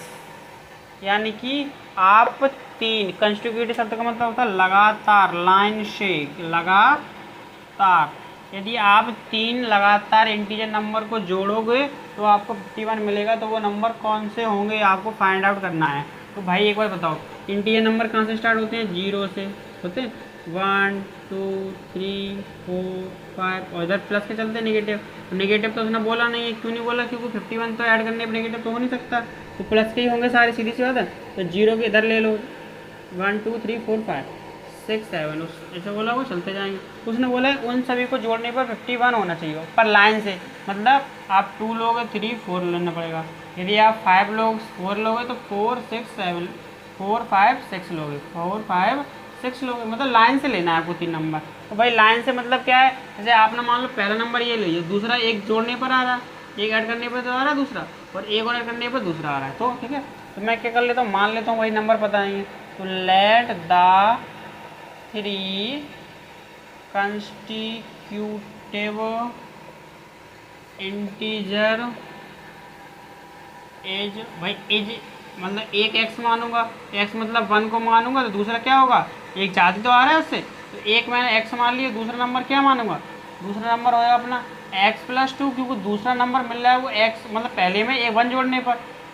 यानी कि आप 3 कंस्टिट्यूटिव शब्द का मतलब होता है लगातार, लाइन से लगातार। यदि आप 3 लगातार इंटीजर नंबर को जोड़ोगे तो आपको 51 मिलेगा। तो वो नंबर कौन से होंगे आपको फाइंड आउट करना है। तो भाई एक बार बताओ, इंटीजर नंबर कहाँ से स्टार्ट होते हैं, 0 से होते हैं, 1 2 3 4 5, और इधर प्लस के चलते नेगेटिव। तो नेगेटिव तो उसने बोला नहीं है, क्यों नहीं बोला, क्योंकि 51 तो ऐड करने पर नेगेटिव तो हो नहीं सकता, तो प्लस के ही होंगे सारे, सीधी सी बात है। तो 0 के इधर ले लो, 1 2 3 4 5 6 7, ऐसा बोला वो चलते जाएंगे। उसने बोला है उन सभी को जोड़ने पर 51 होना चाहिए पर लाइन से, मतलब आप 2 लोगे 3 4 लेना पड़ेगा। यदि आप 5 लोग 4 लोगे तो 4 6 7 4 5 6 लोगे, 4 5 6 लोगे, मतलब लाइन से लेना है आपको 3 नंबर। तो भाई लाइन से मतलब क्या है, जैसे आपने मान लो पहला नंबर ये ले लिया, दूसरा एक जोड़ने पर आ रहा है, एक ऐड करने पर तो आ रहा है दूसरा, और एक और ऐड करने पर दूसरा आ रहा है। तो ठीक है, तो मैं क्या कर लेता हूँ, मान लेता हूँ वही नंबर पता नहीं है। तो let the 3 consecutive integer x, भाई एज मतलब एक x मानूंगा, x मतलब 1 को मानूंगा तो दूसरा क्या होगा, एक ज़्यादा तो आ रहा है उससे, तो एक मैंने x मान लिया, दूसरा नंबर क्या मानूंगा, दूसरा नंबर होगा अपना x + 2, क्योंकि दूसरा नंबर मिल रहा है वो x मतलब पहले में एक 1 जोड़ने पर,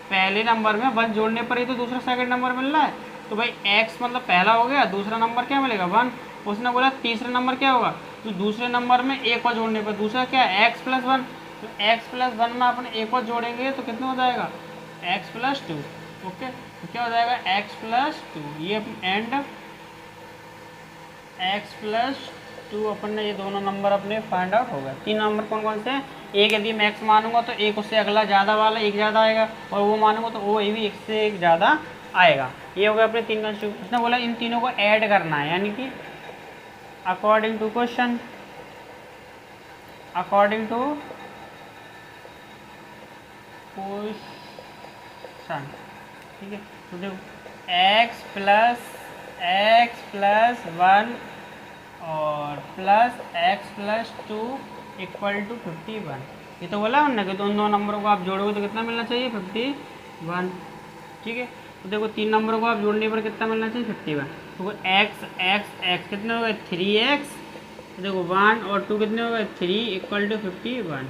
पहले नंबर में 1 जोड़ने पर ही तो दूसरा सेकंड नंबर मिल रहा है। तो भाई x मतलब पहला हो गया, दूसरा नंबर क्या मिलेगा 1। उसने बोला तीसरा नंबर क्या होगा, तो दूसरे नंबर में एक और जोड़ने पर दूसरा क्या है x + 1, तो x + 1 में अपन एक और जोड़ेंगे तो कितना हो जाएगा x + 2। ओके, तो क्या हो जाएगा x + 2, ये एंड x + 2 अपन ने ये दोनों नंबर अपने फाइंड आउट हो गए। 3 नंबर कौन कौन से हैं, एक यदि मैं x मानूंगा तो एक उससे अगला ज़्यादा वाला एक ज़्यादा आएगा, और वो मानूंगा तो वो भी एक से एक ज़्यादा आएगा। ये हो गया अपने 3 कंस्टिट्यूट। उसने बोला इन तीनों को ऐड करना है, यानी कि according to question, according to question, ठीक है। तो देखो x + 1 और +x + 2 = 51। ये तो बोला हमने कि उन दो नंबरों को आप जोड़ोगे तो कितना मिलना चाहिए 51, ठीक है। तो देखो 3 नंबरों को आप जोड़ने पर कितना मिलना चाहिए 51। तो x x x कितना हो गया 3x तो देखो 1 और 2 कितने हो गए 3 = 51।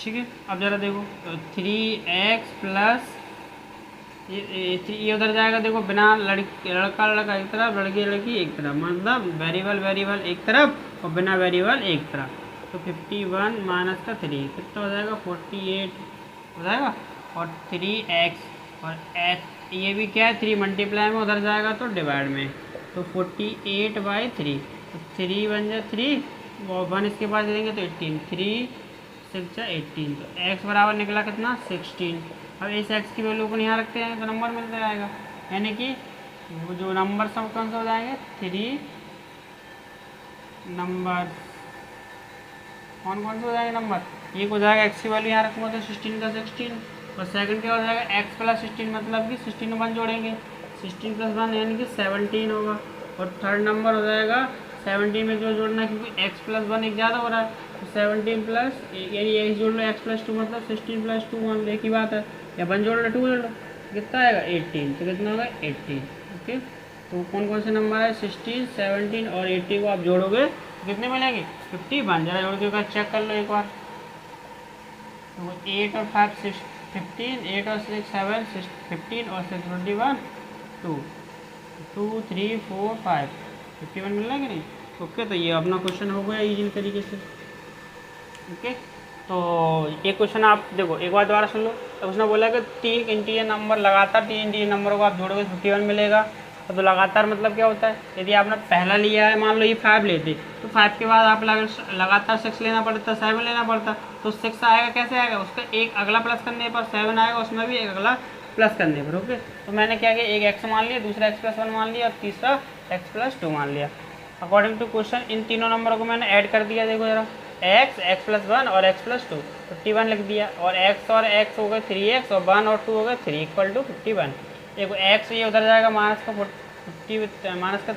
ठीक है, अब जरा देखो तो 3x प्लस ये उधर जाएगा, देखो बिना लड़का लड़का एक तरफ, लड़की लड़की एक तरफ, मतलब वेरिएबल वेरिएबल एक तरफ और बिना वेरिएबल एक तरफ। तो 51 माइनस का 3 कितना हो जाएगा 48 हो जाएगा। और 3x और x ये भी क्या है 3 मल्टीप्लाई में उधर जाएगा तो डिवाइड में, तो 48/3, तो 3 बन जाए 3 और 1 इसके पास देंगे तो 18, 3 6 18, तो x बराबर निकला कितना 16। अब इस x की वैल्यू को यहाँ रखते हैं तो नंबर मिल जाएगा, यानी कि वो जो नंबर सब कौन से हो जाएंगे 3 नंबर कौन कौन से हो जाएंगे नंबर, एक हो जाएगा x की वैल्यू यहाँ रखूँगा तो 16 का 16, और सेकंड क्या हो जाएगा x + 16 मतलब कि 16 में 1 जोड़ेंगे, 16 + 1 यानी कि 17 होगा। और थर्ड नंबर हो जाएगा 17 में जो जोड़ना है क्योंकि x + 1 एक ज़्यादा हो रहा है, तो 17 प्लस यानी x जोड़ लो x + 2 मतलब 16 + 2 मान लो एक ही बात है, या 1 जोड़ लो 2 जोड़ लो कितना आएगा 18, तो कितना होगा 18। ओके, तो कौन कौन से नंबर है 16 17 और 80 को आप जोड़ोगे तो कितने मिलेंगे 51। जरा जोड़ के चेक कर लो एक बार, तो 8 और 5 15, 8 और 6 7 15 और 6 21 2 2 3 4 5 51 मिल रहा है कि नहीं। ओके, तो ये अपना क्वेश्चन हो गया इजी तरीके से। ओके, तो ये क्वेश्चन आप देखो एक बार दोबारा सुन लो। तो उसने बोला कि 3 इंटीजर नंबर लगातार 3 इंटीजर नंबर को आप जोड़ोगे 51 मिलेगा। तो लगातार मतलब क्या होता है, यदि आपने पहला लिया है मान लो ये 5 लेते तो 5 के बाद आप लगातार 6 लेना पड़ता, 7 लेना पड़ता, तो 6 आएगा कैसे आएगा, उसका एक अगला प्लस करने पर 7 आएगा, उसमें भी एक अगला प्लस करने पर। ओके, तो मैंने क्या किया एक x मान लिया, दूसरा x + 1 मान लिया और तीसरा x + 2 मान लिया। अकॉर्डिंग टू क्वेश्चन इन तीनों नंबरों को मैंने ऐड कर दिया, देखो जरा x + 1 और x + 2 51 लिख दिया, और x हो गए 3x और 1 और 2 हो गए 3 = 51। देखो x ये उधर जाएगा माइनस का 3 = माइनस के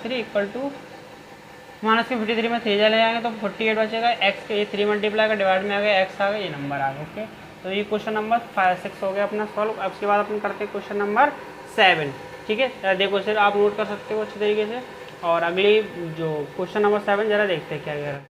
53 में 3 चले जाएंगे तो 48 बचेगा, x के ये 3 मल्टीप्लाई का डिवाइड में आ गया, x आ गया, ये नंबर आ गया। ओके, तो ये क्वेश्चन नंबर 6 हो गया अपना सॉल्व। अब उसके बाद अपन करते हैं क्वेश्चन नंबर 7। ठीक है, देखो सर आप नोट कर सकते हो अच्छी तरीके से, और अगली जो क्वेश्चन नंबर 7 जरा देखते हैं क्या कह रहा है।